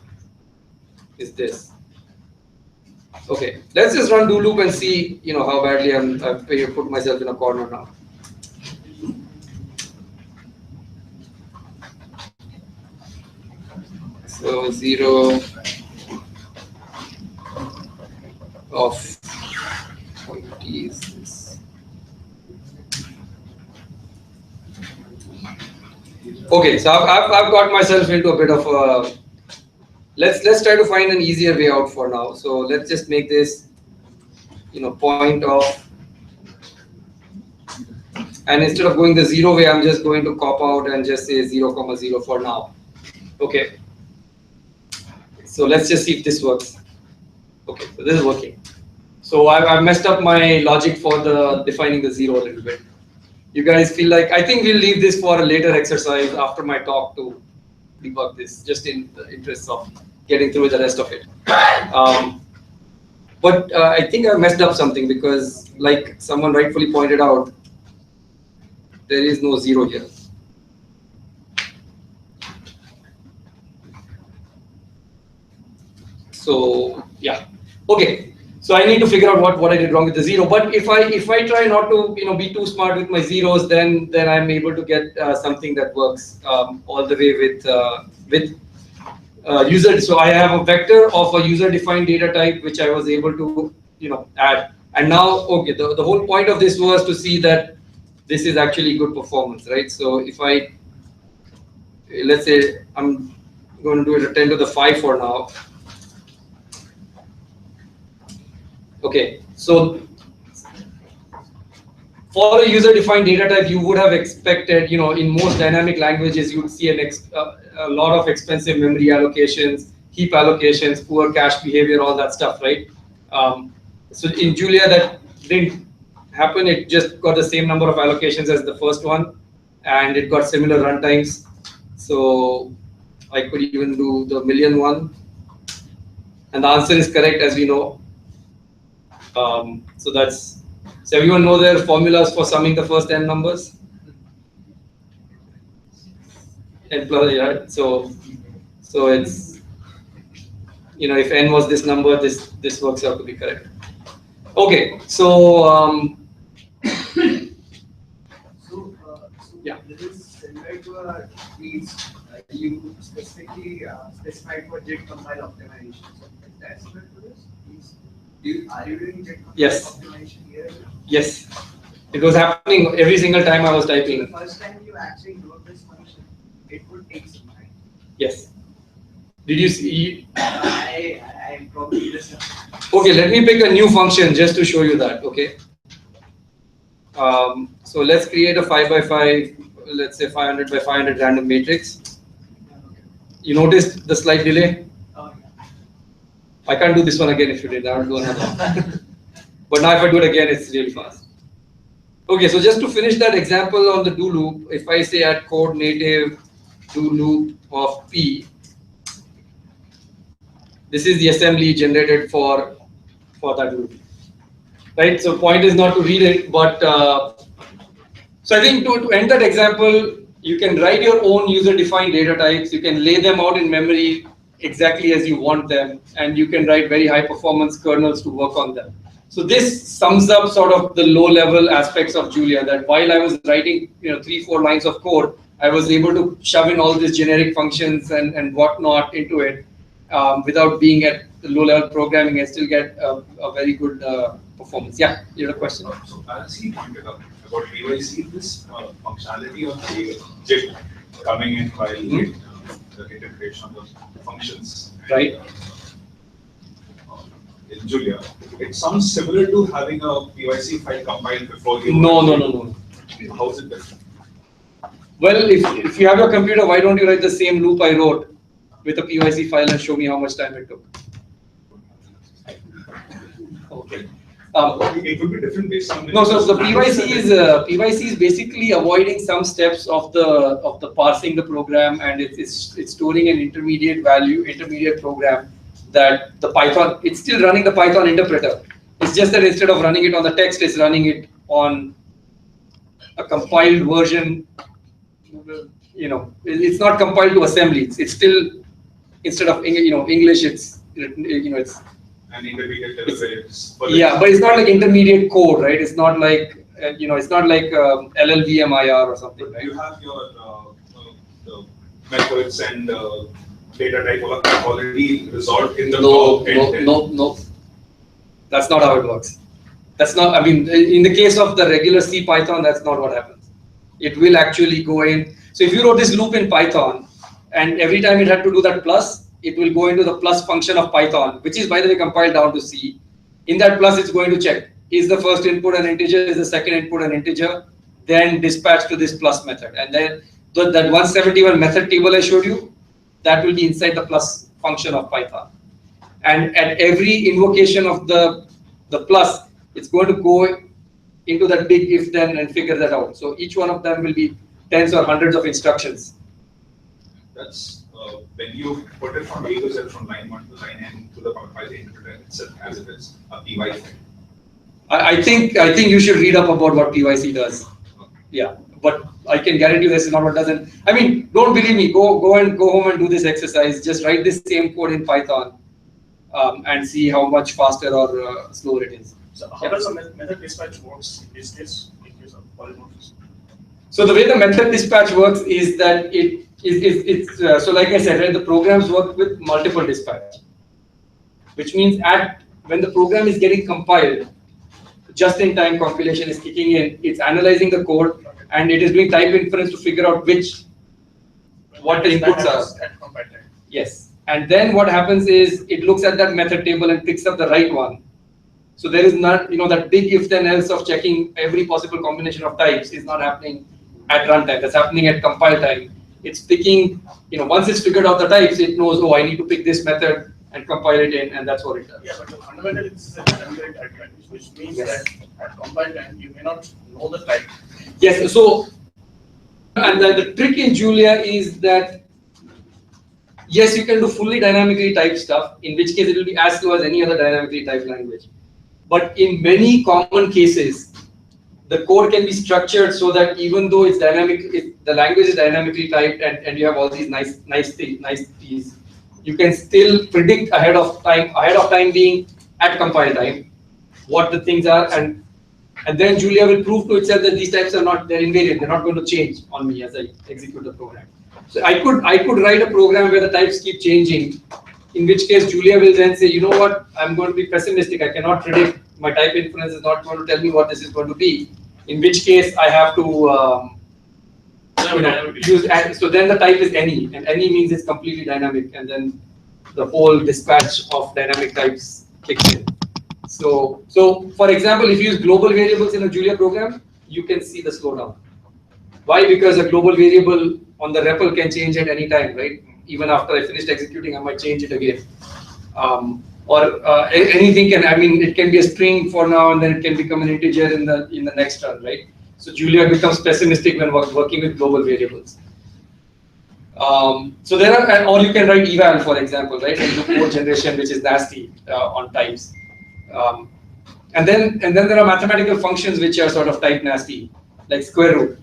this. Okay, let's just run do loop and see, how badly I've put myself in a corner now. So 0 of 20 is this. Okay, so I've got myself into a bit of a. Let's try to find an easier way out for now. So let's just make this, point of, and instead of going the 0 way, I'm just going to cop out and just say 0, 0 for now. Okay. So let's just see if this works. Okay, so this is working. So I've messed up my logic for the defining the 0 a little bit. You guys feel like, I think we'll leave this for a later exercise after my talk to debug this, just in the interest of getting through the rest of it. But I think I messed up something because, like someone rightfully pointed out, there is no 0 here. So yeah, okay. So I need to figure out what I did wrong with the 0. But if I try not to be too smart with my zeros, then I'm able to get something that works all the way with user. So I have a vector of a user-defined data type which I was able to add. And now, okay, the whole point of this was to see that this is actually good performance, right? So if let's say I'm going to do it at 10 to the 5 for now. Okay, so for a user-defined data type, you would have expected, in most dynamic languages, you would see a lot of expensive memory allocations, heap allocations, poor cache behavior, all that stuff, right? So in Julia, that didn't happen. It just got the same number of allocations as the first one, and it got similar runtimes. So I could even do the million one, and the answer is correct, as we know. So everyone know their formulas for summing the first n numbers? N plus, yeah. So it's, if n was this number, this works out to be correct. Okay, so yeah. This is similar to a tweets. You specifically specified for JIT compile optimization. So is that similar to this? Are you doing JIT compile Yes. optimization here? Yes, it was happening every single time I was typing. The first time you actually wrote this function, it would take some time. Yes. Did you see? I probably missed it. Okay, let me pick a new function just to show you that. Okay. So let's create a 5 by 5, let's say 500 by 500 random matrix. You noticed the slight delay? Oh, yeah. I can't do this one again if you did. I will do another one. But now if I do it again, it's really fast. Okay, so just to finish that example on the do loop, if I say add code native do loop of P, this is the assembly generated for that loop. Right, so point is not to read it, but so I think to end that example, you can write your own user-defined data types, you can lay them out in memory exactly as you want them, and you can write very high-performance kernels to work on them. So this sums up sort of the low-level aspects of Julia, that while I was writing 3-4 lines of code, I was able to shove in all these generic functions and whatnot into it without being at the low-level programming and still get a very good performance. Yeah, you had a question? So as he pointed out about PYC, this functionality of the JIT coming in while the integration of the functions. Right. In Julia, it sounds similar to having a PYC file compiled before you. No. How is it different? Well, if you have your computer, why don't you write the same loop I wrote with a PYC file and show me how much time it took? Okay. It would be different based on. No, so the PYC is basically avoiding some steps of the parsing the program, and it's storing an intermediate program that the Python, it's still running the Python interpreter. It's just that instead of running it on the text, it's running it on a compiled version. it's not compiled to assembly. It's still, instead of English, it's it's an intermediate level where it's yeah, but it's not like intermediate code, right? It's not like it's not like LLVMIR or something, right? You have your the methods and data type already resolved in the No. That's not how it works. That's not. I mean, in the case of the regular C Python, that's not what happens. It will actually go in. So if you wrote this loop in Python, and every time it had to do that plus, it will go into the plus function of Python, which is, by the way, compiled down to C. In that plus, it's going to check, is the first input an integer, is the second input an integer, then dispatch to this plus method. And then that 171 method table I showed you, that will be inside the plus function of Python. And at every invocation of the plus, it's going to go into that big if then and figure that out. So each one of them will be tens or hundreds of instructions. That's when you put it from A to Z, from line 1 to line N to the compile the interpreter itself as it is a PY thing. I think you should read up about what PYC does. Yeah, but I can guarantee you this is not what doesn't. I mean, don't believe me. Go home and do this exercise. Just write this same code in Python and see how much faster or slower it is. So how does the method dispatch works in this case of polymorphism? So the way the method dispatch works is that it's so like I said, right, the programs work with multiple dispatch, which means when the program is getting compiled, just-in-time compilation is kicking in. It's analyzing the code and it is doing type inference to figure out what the inputs are. At compile time. Yes, and then what happens is it looks at that method table and picks up the right one. So there is not, that big if then else of checking every possible combination of types is not happening at runtime. That's happening at compile time. It's picking, once it's figured out the types, it knows, oh, I need to pick this method and compile it in, and that's what it does. Yeah, but fundamentally this is a dynamic type language, which means that at compile time you may not know the type. Yes, so, and the trick in Julia is that, yes, you can do fully dynamically typed stuff, in which case it will be as slow as any other dynamically typed language. But in many common cases, the code can be structured so that even though it's dynamic, the language is dynamically typed and you have all these nice keys, you can still predict ahead of time being at compile time, what the things are, and then Julia will prove to itself that these types are not, they're invariant, they're not going to change on me as I execute the program. So I could write a program where the types keep changing, in which case Julia will then say, you know what, I'm going to be pessimistic, I cannot predict, my type inference is not going to tell me what this is going to be, in which case I have to use, so then the type is any, and any means it's completely dynamic, and then the whole dispatch of dynamic types kicks in. So for example, if you use global variables in a Julia program, you can see the slowdown. Why? Because a global variable on the REPL can change at any time, right? Even after I finished executing, I might change it again. Anything can, it can be a string for now, and then it can become an integer in the next run, right? So Julia becomes pessimistic when working with global variables. So there are, or you can write eval, for example, right? And do code generation, which is nasty on types. And then there are mathematical functions which are sort of type nasty, like square root.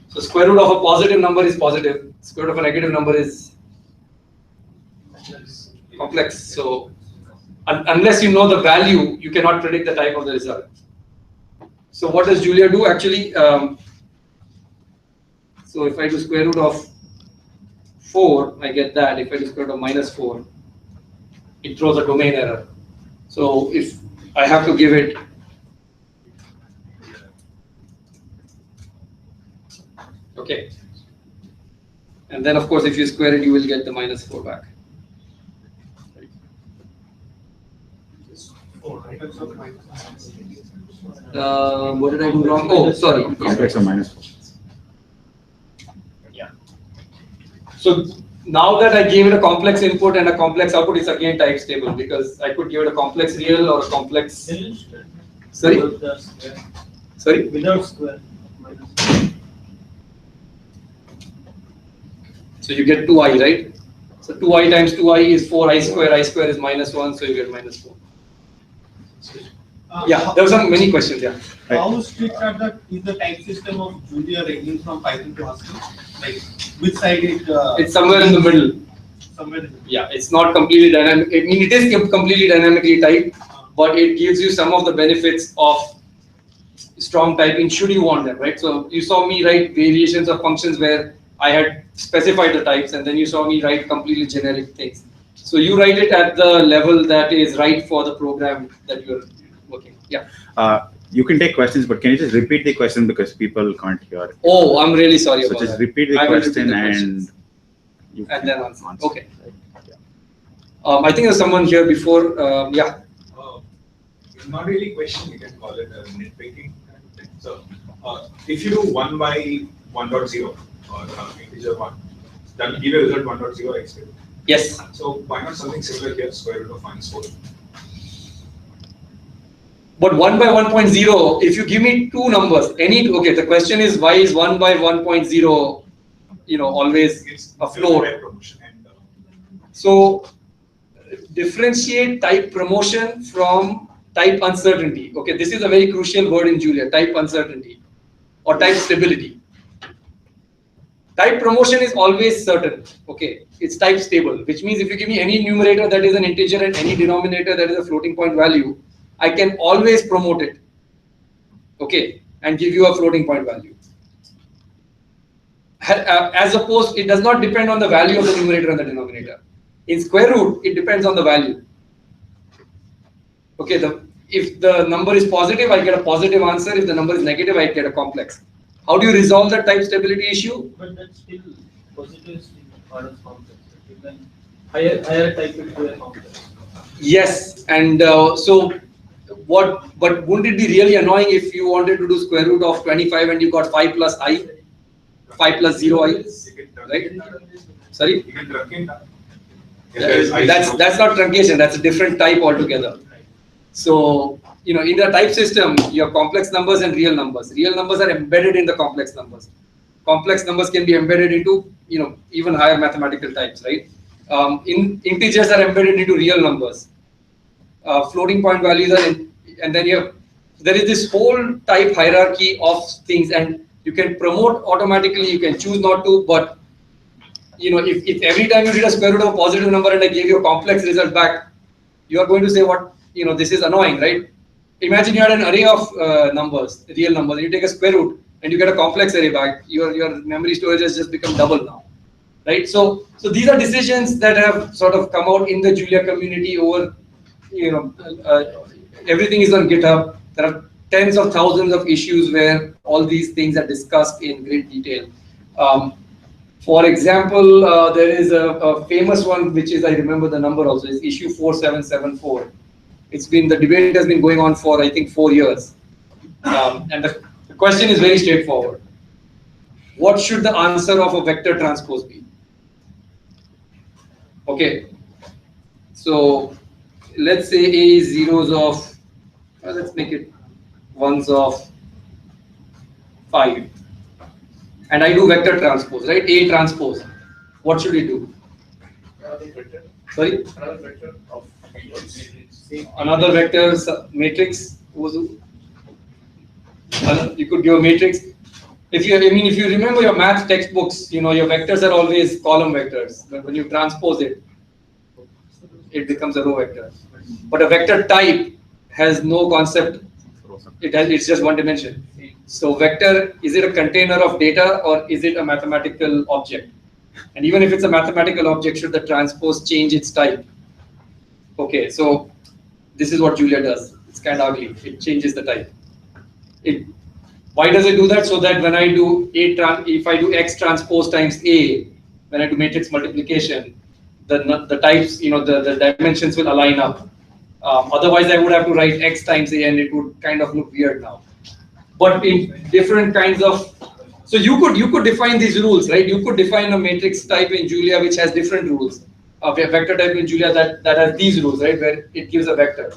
So square root of a positive number is positive. Square root of a negative number is complex. So unless you know the value, you cannot predict the type of the result. So what does Julia do actually? So if I do square root of 4, I get that. If I do square root of -4, it throws a domain error. So if I have to give it okay, and then of course if you square it, you will get the -4 back. What did I do wrong? Oh, sorry. Complex of -4. Yeah. So now that I gave it a complex input and a complex output, it's again type stable, because I could give it a complex real or a complex. Sorry. Sorry. Without square. So you get 2i, right? So 2i times 2i is 4i square. I square is -1, so you get -4. Yeah, there were some many questions. Yeah. How strict is the type system of Julia ranging from Python to Haskell? Like which side It's somewhere in the middle. somewhere in the Yeah, it's not completely dynamic. I mean, it is completely dynamically typed, but it gives you some of the benefits of strong typing should you want them, right? So you saw me write variations of functions where I had specified the types, and then you saw me write completely generic things. So you write it at the level that is right for the program that you're working. Yeah. You can take questions, but can you just repeat the question because people can't hear it? Oh, I'm really sorry So about just that. repeat the I will repeat question the and questions. you And then answer. Okay. Yeah. I think there's someone here before. Yeah. It's not really question, you can call it a nitpicking kind of thing. So if you do 1 by 1.0 or integer 1, that will give a result 1.0 x. Yes. So why not something similar here, square root of -4? But 1 by 1.0, if you give me two numbers, okay, the question is why is 1 by 1.0, always It's a float? promotion and So differentiate type promotion from type uncertainty. Okay, this is a very crucial word in Julia, type uncertainty or type stability. Type promotion is always certain. Okay, it's type stable, which means if you give me any numerator that is an integer and any denominator that is a floating point value, I can always promote it. Okay, and give you a floating point value. As opposed, it does not depend on the value of the numerator and the denominator. In square root, it depends on the value. Okay, if the number is positive, I get a positive answer. If the number is negative, I get a complex. How do you resolve the type stability issue? But that's still positive is part of complex. You can higher type it to a complex. Yes, and but wouldn't it be really annoying if you wanted to do square root of 25 and you got 5 plus I, 5 plus 0 I, right? Sorry? you can truncate that. That's not truncation, that's a different type altogether. So, in the type system, you have complex numbers and real numbers. Real numbers are embedded in the complex numbers. Complex numbers can be embedded into, even higher mathematical types, right? Integers are embedded into real numbers. Floating point values are and then there is this whole type hierarchy of things, and you can promote automatically, you can choose not to, but if every time you did a square root of a positive number and I gave you a complex result back, you are going to say this is annoying, right? Imagine you had an array of numbers, real numbers, and you take a square root and you get a complex array back. Your memory storage has just become double now, right? So these are decisions that have sort of come out in the Julia community over, everything is on GitHub. There are tens of thousands of issues where all these things are discussed in great detail. For example, there is a famous one, which is, I remember the number also, is issue 4774. The debate has been going on for, I think, 4 years. And the question is very straightforward. What should the answer of a vector transpose be? Okay. So let's say A is zeros of, let's make it ones of 5. And I do vector transpose, right? A transpose. What should we do? Sorry? Another vector of Another vector matrix. You could give a matrix. If you remember your math textbooks, your vectors are always column vectors. But when you transpose it, it becomes a row vector. But a vector type has no concept. It's just one dimension. So vector, is it a container of data or is it a mathematical object? And even if it's a mathematical object, should the transpose change its type? Okay, so this is what Julia does. It's kind of ugly. It changes the type. Why does it do that? So that when I do if I do X transpose times A, when I do matrix multiplication, the types, the dimensions will align up. Otherwise, I would have to write X times A, and it would kind of look weird now. But in different kinds of, so you could define these rules, right? You could define a matrix type in Julia which has different rules. A vector type in Julia that has these rules, right, where it gives a vector.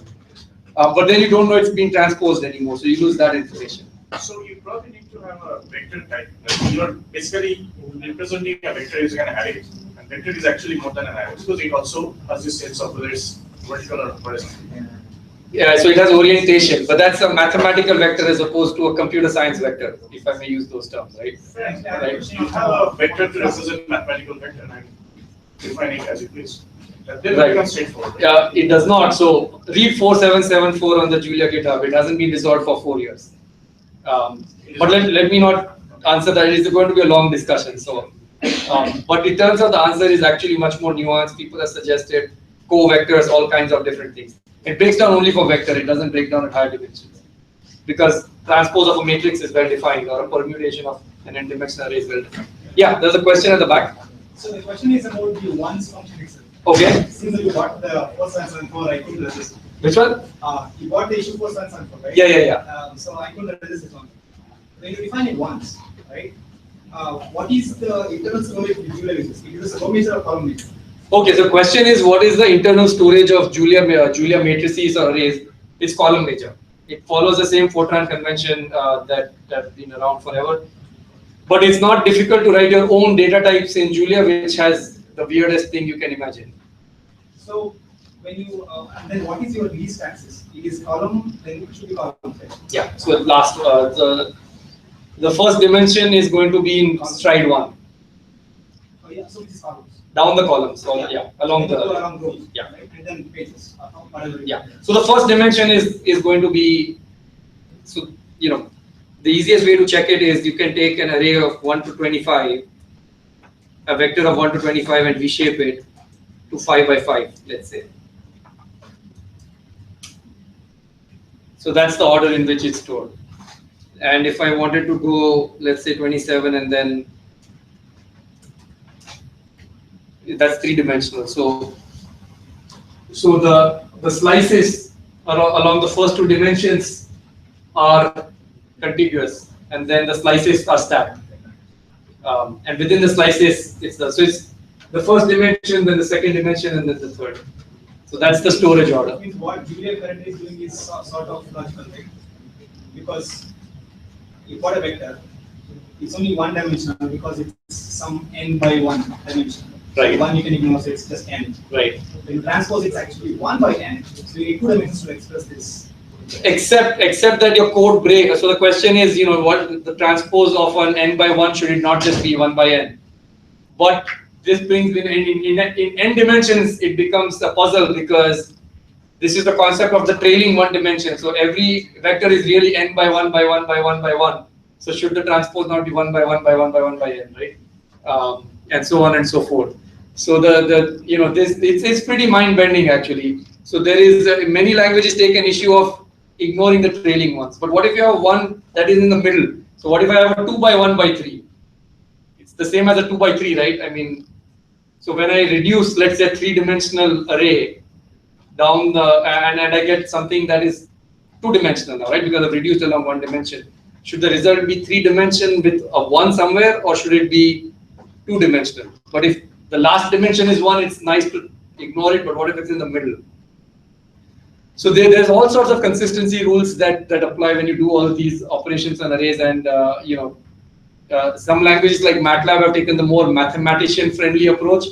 But then you don't know it's being transposed anymore, so you lose that information. So you probably need to have a vector type. Like you're basically representing a vector using an array, and vector is actually more than an array because it also has this sense of whether it's vertical or horizontal. Yeah, so it has orientation, but that's a mathematical vector as opposed to a computer science vector, if I may use those terms, right? Right. You have a vector to represent mathematical vector and define it as you please. Then it becomes straightforward. Yeah, it does not. So read 4774 on the Julia GitHub. It hasn't been resolved for 4 years. But let me not answer that. It is going to be a long discussion. So, but it turns out the answer is actually much more nuanced. People have suggested co-vectors, all kinds of different things. It breaks down only for vector. It doesn't break down at higher dimensions. Because transpose of a matrix is well defined, or a permutation of an n-dimensional array is well defined. Yeah, there's a question at the back. So the question is about the ones function itself. Okay. Since you got the 4774, I couldn't resist. Which one? You got the issue 4774, right? Yeah. So I couldn't resist this one. When you define it once, right? What is the internal storage which Julia uses? It is a row measure or column measure? Okay, so question is, what is the internal storage of Julia matrices or arrays? It's column major. It follows the same Fortran convention that's been around forever. But it's not difficult to write your own data types in Julia, which has the weirdest thing you can imagine. So when you and then what is your least axis? It is column, then it should be column. Right? Yeah. So last the first dimension is going to be in stride 1. Oh yeah, so it is columns. Down the columns, so yeah, along the rows, yeah. right? And then pages, whatever. Yeah. So the first dimension is going to be, so you know, the easiest way to check it is you can take an array of 1 to 25, a vector of 1 to 25, and reshape it to 5 by 5, let's say. So that's the order in which it's stored. And if I wanted to go, let's say 27, and then that's 3-dimensional. So the slices along the first 2 dimensions are contiguous, and then the slices are stacked. And within the slices, it's the first dimension, then the second dimension, and then the third. So that's the storage order. That means what Julia currently is doing is sort of logical, right? Because you got a vector, it's only one dimensional because it's some n by 1 dimension. Right. One you can ignore, so it's just n. Right. When you transpose, it's actually 1 by n. So you need 2 dimensions to express this. Except that your code breaks. So the question is, you know, what the transpose of an n by 1 should it not just be 1 by n? But this brings in n dimensions, it becomes a puzzle because this is the concept of the trailing 1 dimension. So every vector is really n by 1 by 1 by 1 by 1. So should the transpose not be 1 by 1 by 1 by 1 by n, right? And so on and so forth. So you know, this it's pretty mind bending actually. So there is many languages take an issue of ignoring the trailing ones. But what if you have one that is in the middle? So what if I have a 2 by 1 by 3? It's the same as a 2 by 3, right? I mean, so when I reduce, let's say, 3-dimensional array down and I get something that is 2-dimensional now, right? Because I've reduced along 1 dimension. Should the result be 3-dimension with a 1 somewhere, or should it be 2-dimensional? But if the last dimension is 1, it's nice to ignore it. But what if it's in the middle? So there's all sorts of consistency rules that apply when you do all of these operations on arrays, and you know, some languages like MATLAB have taken the more mathematician-friendly approach,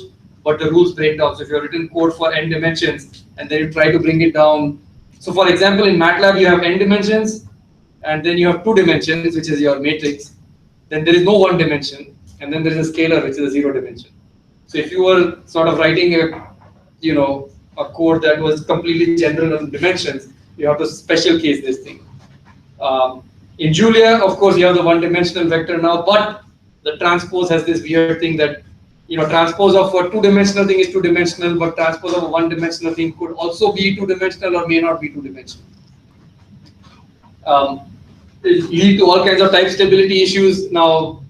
but the rules break down. So if you've written code for n dimensions and then you try to bring it down, so for example, in MATLAB you have n dimensions, and then you have 2 dimensions, which is your matrix. Then there is no 1 dimension, and then there is a scalar, which is a 0 dimension. So if you were sort of writing a code that was completely general on dimensions, you have to special case this thing. In Julia, of course, you have the 1-dimensional vector now, but the transpose has this weird thing that, you know, transpose of a 2-dimensional thing is 2-dimensional, but transpose of a 1-dimensional thing could also be 2-dimensional or may not be 2-dimensional. It lead to all kinds of type stability issues. Now,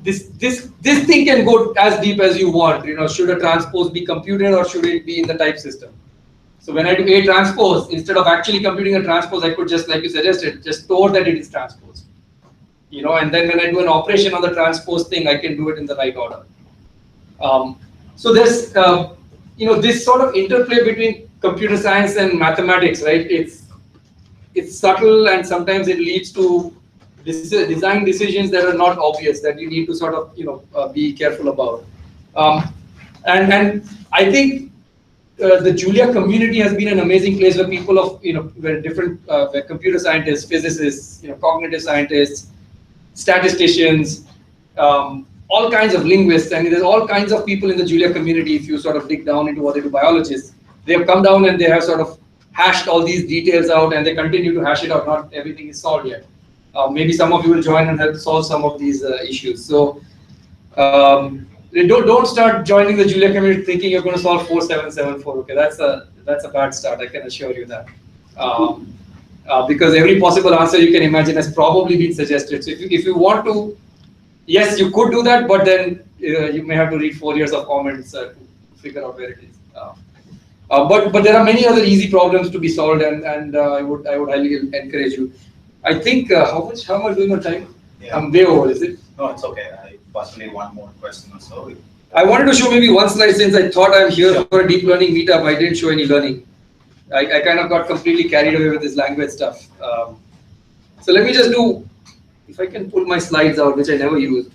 this thing can go as deep as you want. You know, should a transpose be computed or should it be in the type system? So when I do a transpose, instead of actually computing a transpose, I could just, like you suggested, just store that it is transposed. You know, and then when I do an operation on the transpose thing, I can do it in the right order. So there's, you know, this sort of interplay between computer science and mathematics, right? It's subtle, and sometimes it leads to design decisions that are not obvious, that you need to sort of, you know, be careful about. And I think the Julia community has been an amazing place where people of, where different, where computer scientists, physicists, cognitive scientists, statisticians, all kinds of linguists. I mean, there's all kinds of people in the Julia community. If you sort of dig down into what they do, biologists, they have come down and they have sort of hashed all these details out, and they continue to hash it out. Not everything is solved yet. Maybe some of you will join and help solve some of these issues. So don't start joining the Julia community thinking you're going to solve 4774. Okay, that's a bad start. I can assure you that. Because every possible answer you can imagine has probably been suggested. So if you want to, yes, you could do that, but then you may have to read 4 years of comments to figure out where it is. But there are many other easy problems to be solved, and I would highly encourage you. I think how am I doing on time? Yeah. I'm way over, is it? No, it's okay. I possibly one more question or so. I wanted to show maybe one slide since I thought I'm here for a deep learning meetup. I didn't show any learning. I kind of got completely carried away with this language stuff. So let me just do, if I can pull my slides out, which I never use.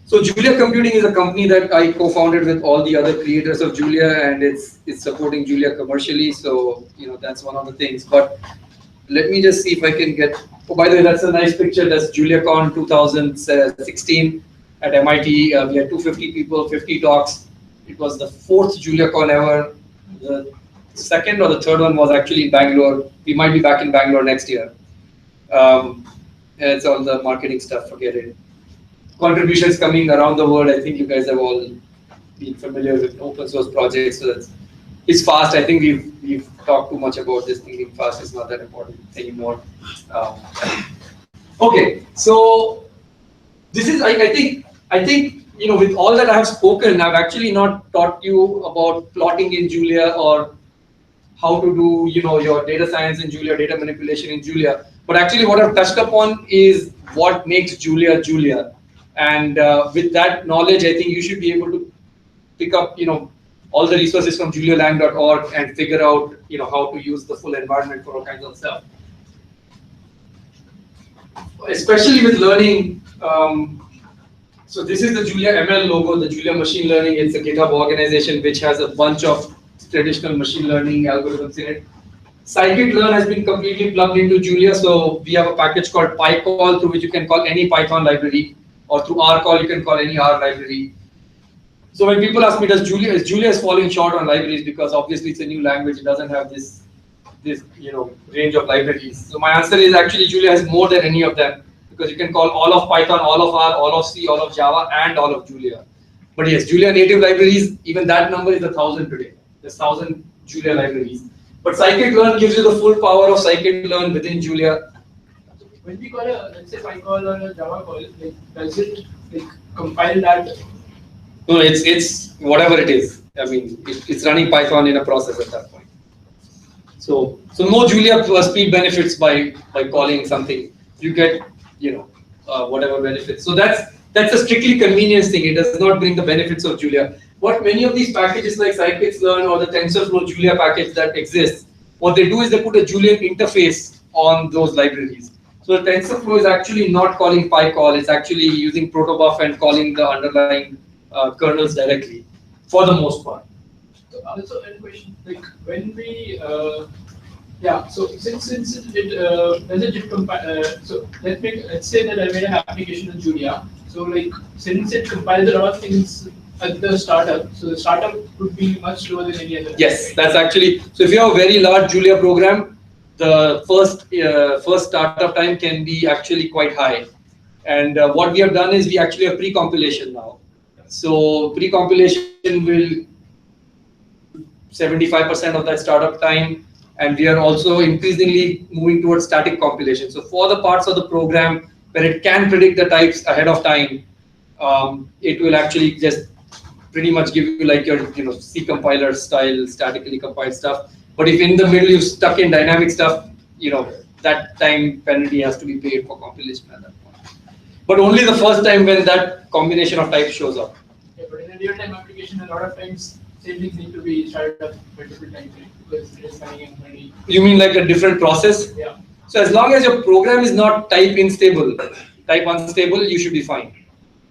So Julia Computing is a company that I co-founded with all the other creators of Julia, and it's supporting Julia commercially. So that's one of the things. But let me just see if I can get. Oh, by the way, that's a nice picture. That's JuliaCon 2016 at MIT. We had 250 people, 50 talks. It was the 4th JuliaCon ever. The second or the third one was actually in Bangalore. We might be back in Bangalore next year. It's all the marketing stuff. Forget it. Contributions coming around the world. I think you guys have all been familiar with open source projects. So it's fast. I think we've talked too much about this. Thinking fast is not that important anymore. Okay, so this is I think with all that I have spoken, I've actually not taught you about plotting in Julia or how to do your data science in Julia, data manipulation in Julia. But actually, what I've touched upon is what makes Julia Julia. And with that knowledge, I think you should be able to pick up, all the resources from julialang.org and figure out, how to use the full environment for all kinds of stuff. Especially with learning. So this is the Julia ML logo, the Julia Machine Learning. It's a GitHub organization which has a bunch of traditional machine learning algorithms in it. Scikit-learn has been completely plugged into Julia. So we have a package called PyCall through which you can call any Python library. Or through rcall, you can call any R library. So when people ask me, is Julia falling short on libraries because obviously it's a new language, it doesn't have this range of libraries. So my answer is actually Julia has more than any of them because you can call all of Python, all of R, all of C, all of Java, and all of Julia. But yes, Julia native libraries, even that number is 1,000 today. There's 1,000 Julia libraries. But Scikit-learn gives you the full power of Scikit-learn within Julia. When we call let's say PyCall or a Java call, does it compile that? No, it's whatever it is. I mean, it's running Python in a process at that point. So no Julia speed benefits by calling something. You get whatever benefits. So that's a strictly convenience thing. It does not bring the benefits of Julia. What many of these packages like Scikit-learn or the TensorFlow Julia package that exists, what they do is they put a Julian interface on those libraries. So the TensorFlow is actually not calling PyCall, it's actually using protobuf and calling the underlying kernels directly, for the most part. So also a question, like when we, so since it doesn't it compile, so let's say that I made an application in Julia. So like since it compiles a lot of things at the startup, so the startup would be much lower than any other. Yes, that's actually, so if you have a very large Julia program, the first startup time can be actually quite high. And what we have done is we actually have pre-compilation now. So pre-compilation will 75% of that startup time, and we are also increasingly moving towards static compilation. So for the parts of the program where it can predict the types ahead of time, it will actually just pretty much give you like your C compiler style statically compiled stuff. But if in the middle you're stuck in dynamic stuff, that time penalty has to be paid for compilation at that point. But only the first time when that combination of types shows up. Yeah, but in a real-time application, a lot of times same things need to be started up multiple times because it is running in memory. You mean like a different process? Yeah. So as long as your program is not type unstable, you should be fine.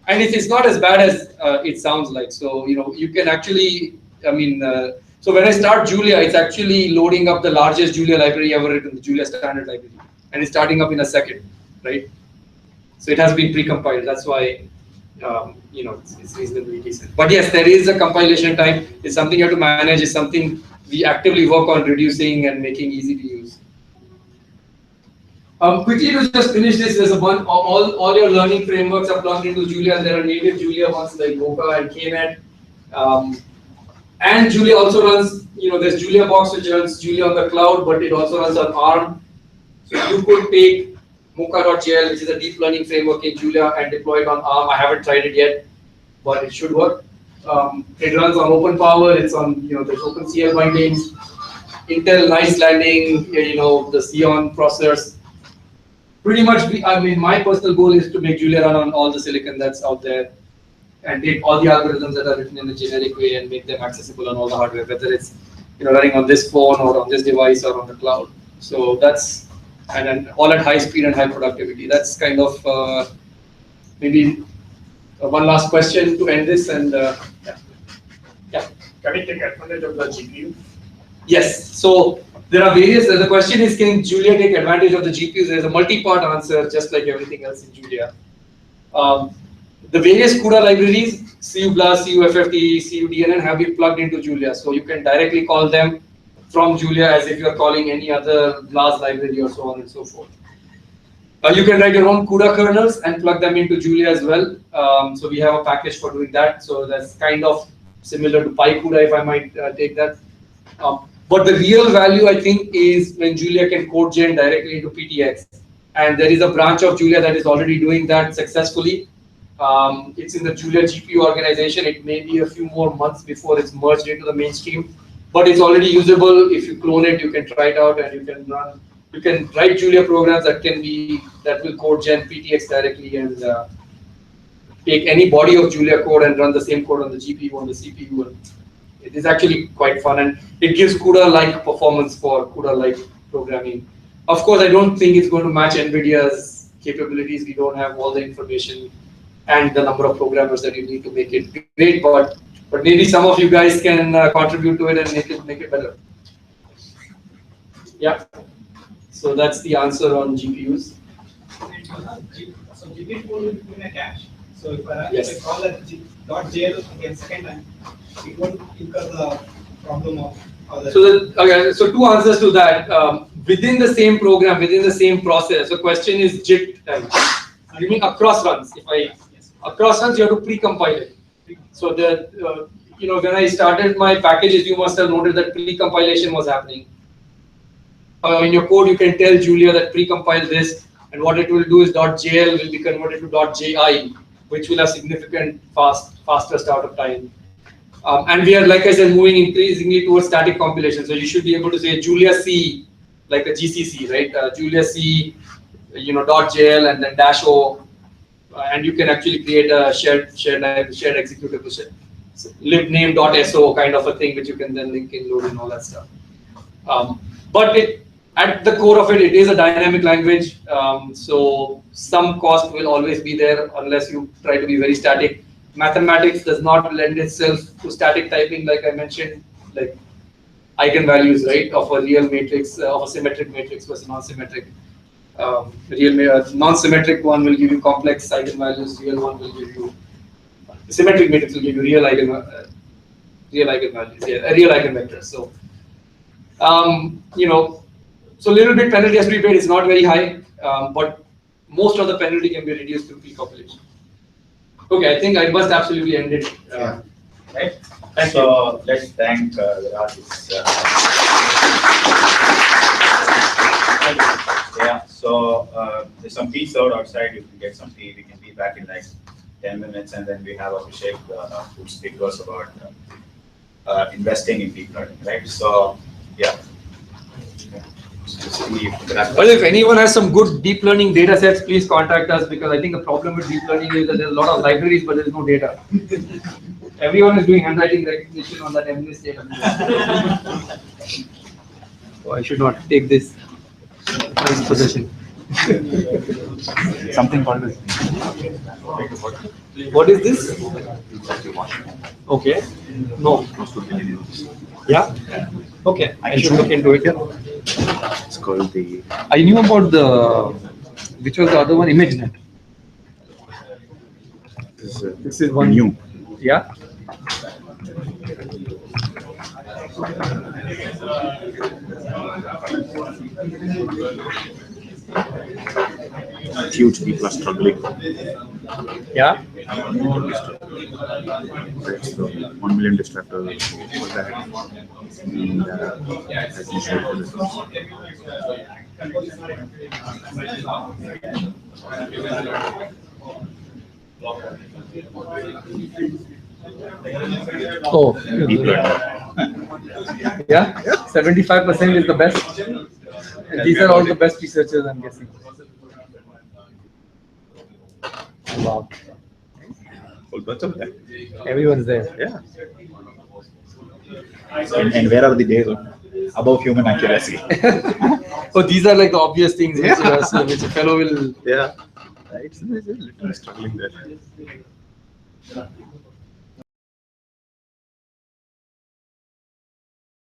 And it's not as bad as it sounds like. So you can actually, so when I start Julia, it's actually loading up the largest Julia library ever written, the Julia standard library, and it's starting up in a second, right? So it has been pre-compiled. That's why it's reasonably decent. But yes, there is a compilation time. It's something you have to manage. It's something we actively work on reducing and making easy to use. Quickly to just finish this, there's a one, all your learning frameworks are plugged into Julia. There are native Julia ones like Mocha and KNet. And Julia also runs, there's Julia Box which runs Julia on the cloud, but it also runs on ARM. So you could take Mocha.jl, which is a deep learning framework in Julia, and deploy it on ARM. I haven't tried it yet, but it should work. It runs on OpenPower. It's on, there's OpenCL bindings, Intel Nice Landing, the Xeon processors. Pretty much, my personal goal is to make Julia run on all the silicon that's out there, and take all the algorithms that are written in a generic way and make them accessible on all the hardware, whether it's running on this phone or on this device or on the cloud. So that's, and then all at high speed and high productivity. That's kind of maybe one last question to end this, and yeah. Can we take advantage of the GPU? Yes. So there are various. The question is, can Julia take advantage of the GPUs? There's a multi-part answer, just like everything else in Julia. The various CUDA libraries, CU BLAS, CU FFT, CU DNN, have been plugged into Julia, so you can directly call them from Julia as if you are calling any other BLAS library or so on and so forth. You can write your own CUDA kernels and plug them into Julia as well. So we have a package for doing that. So that's kind of similar to PyCUDA, if I might take that. But the real value, I think, is when Julia can code gen directly into PTX. And there is a branch of Julia that is already doing that successfully. It's in the Julia GPU organization. It may be a few more months before it's merged into the mainstream, but it's already usable. If you clone it, you can try it out, and you can run. You can write Julia programs that will code gen PTX directly and take any body of Julia code and run the same code on the GPU, on the CPU. And it is actually quite fun, and it gives CUDA-like performance for CUDA-like programming. Of course, I don't think it's going to match NVIDIA's capabilities. We don't have all the information and the number of programmers that you need to make it great, but maybe some of you guys can contribute to it and make it better. Yeah. So that's the answer on GPUs. So GPU will be in a cache. So if I call that .jl again second time, it won't incur the problem of other. So two answers to that. Within the same program, within the same process. The question is JIT time. You mean across runs? Across runs, you have to pre-compile it. So when I started my packages, you must have noted that pre-compilation was happening. In your code, you can tell Julia that pre-compile this, and what it will do is .jl will be converted to .ji, which will have significant faster startup time. And we are, like I said, moving increasingly towards static compilation. So you should be able to say Julia C, like a GCC, right? Julia C, .jl and then -o, and you can actually create a shared executable, libname.so kind of a thing, which you can then link in, load, and all that stuff. But at the core of it, it is a dynamic language. So some cost will always be there unless you try to be very static. Mathematics does not lend itself to static typing, like I mentioned, like eigenvalues, right, of a real matrix, of a symmetric matrix versus non-symmetric. Non-symmetric one will give you complex eigenvalues. Real one will give you symmetric matrix will give you real eigenvalues. Yeah, real eigenvectors. So so a little bit penalty has to be paid. It's not very high, but most of the penalty can be reduced through pre-compilation. Okay, I think I must absolutely end it. Right. Thank you. Let's thank the artists. Yeah. So there's some tea served outside. You can get some tea. We can be back in like 10 minutes, and then we have Abhishek who speak to us about investing in deep learning. Right. So yeah. Well, if anyone has some good deep learning data sets, please contact us, because I think the problem with deep learning is that there's a lot of libraries, but there's no data. Everyone is doing handwriting recognition on that MNIST data. So I should not take this possession. Something called this. What is this? Okay. No. Yeah. Okay. I should look into it. It's called the. I knew about the which was the other one, ImageNet. This is one new. Yeah. Huge people are struggling. Yeah. That's the 1 million distractors for that. And I can show you this. Oh. Deep learning. Yeah. 75% is the best. And these are all the best researchers, I'm guessing. Wow. Whole bunch of them. Everyone's there. Yeah. And where are the days of above human accuracy? Oh, these are like the obvious things which a fellow will. Yeah. Right. So they're literally struggling there.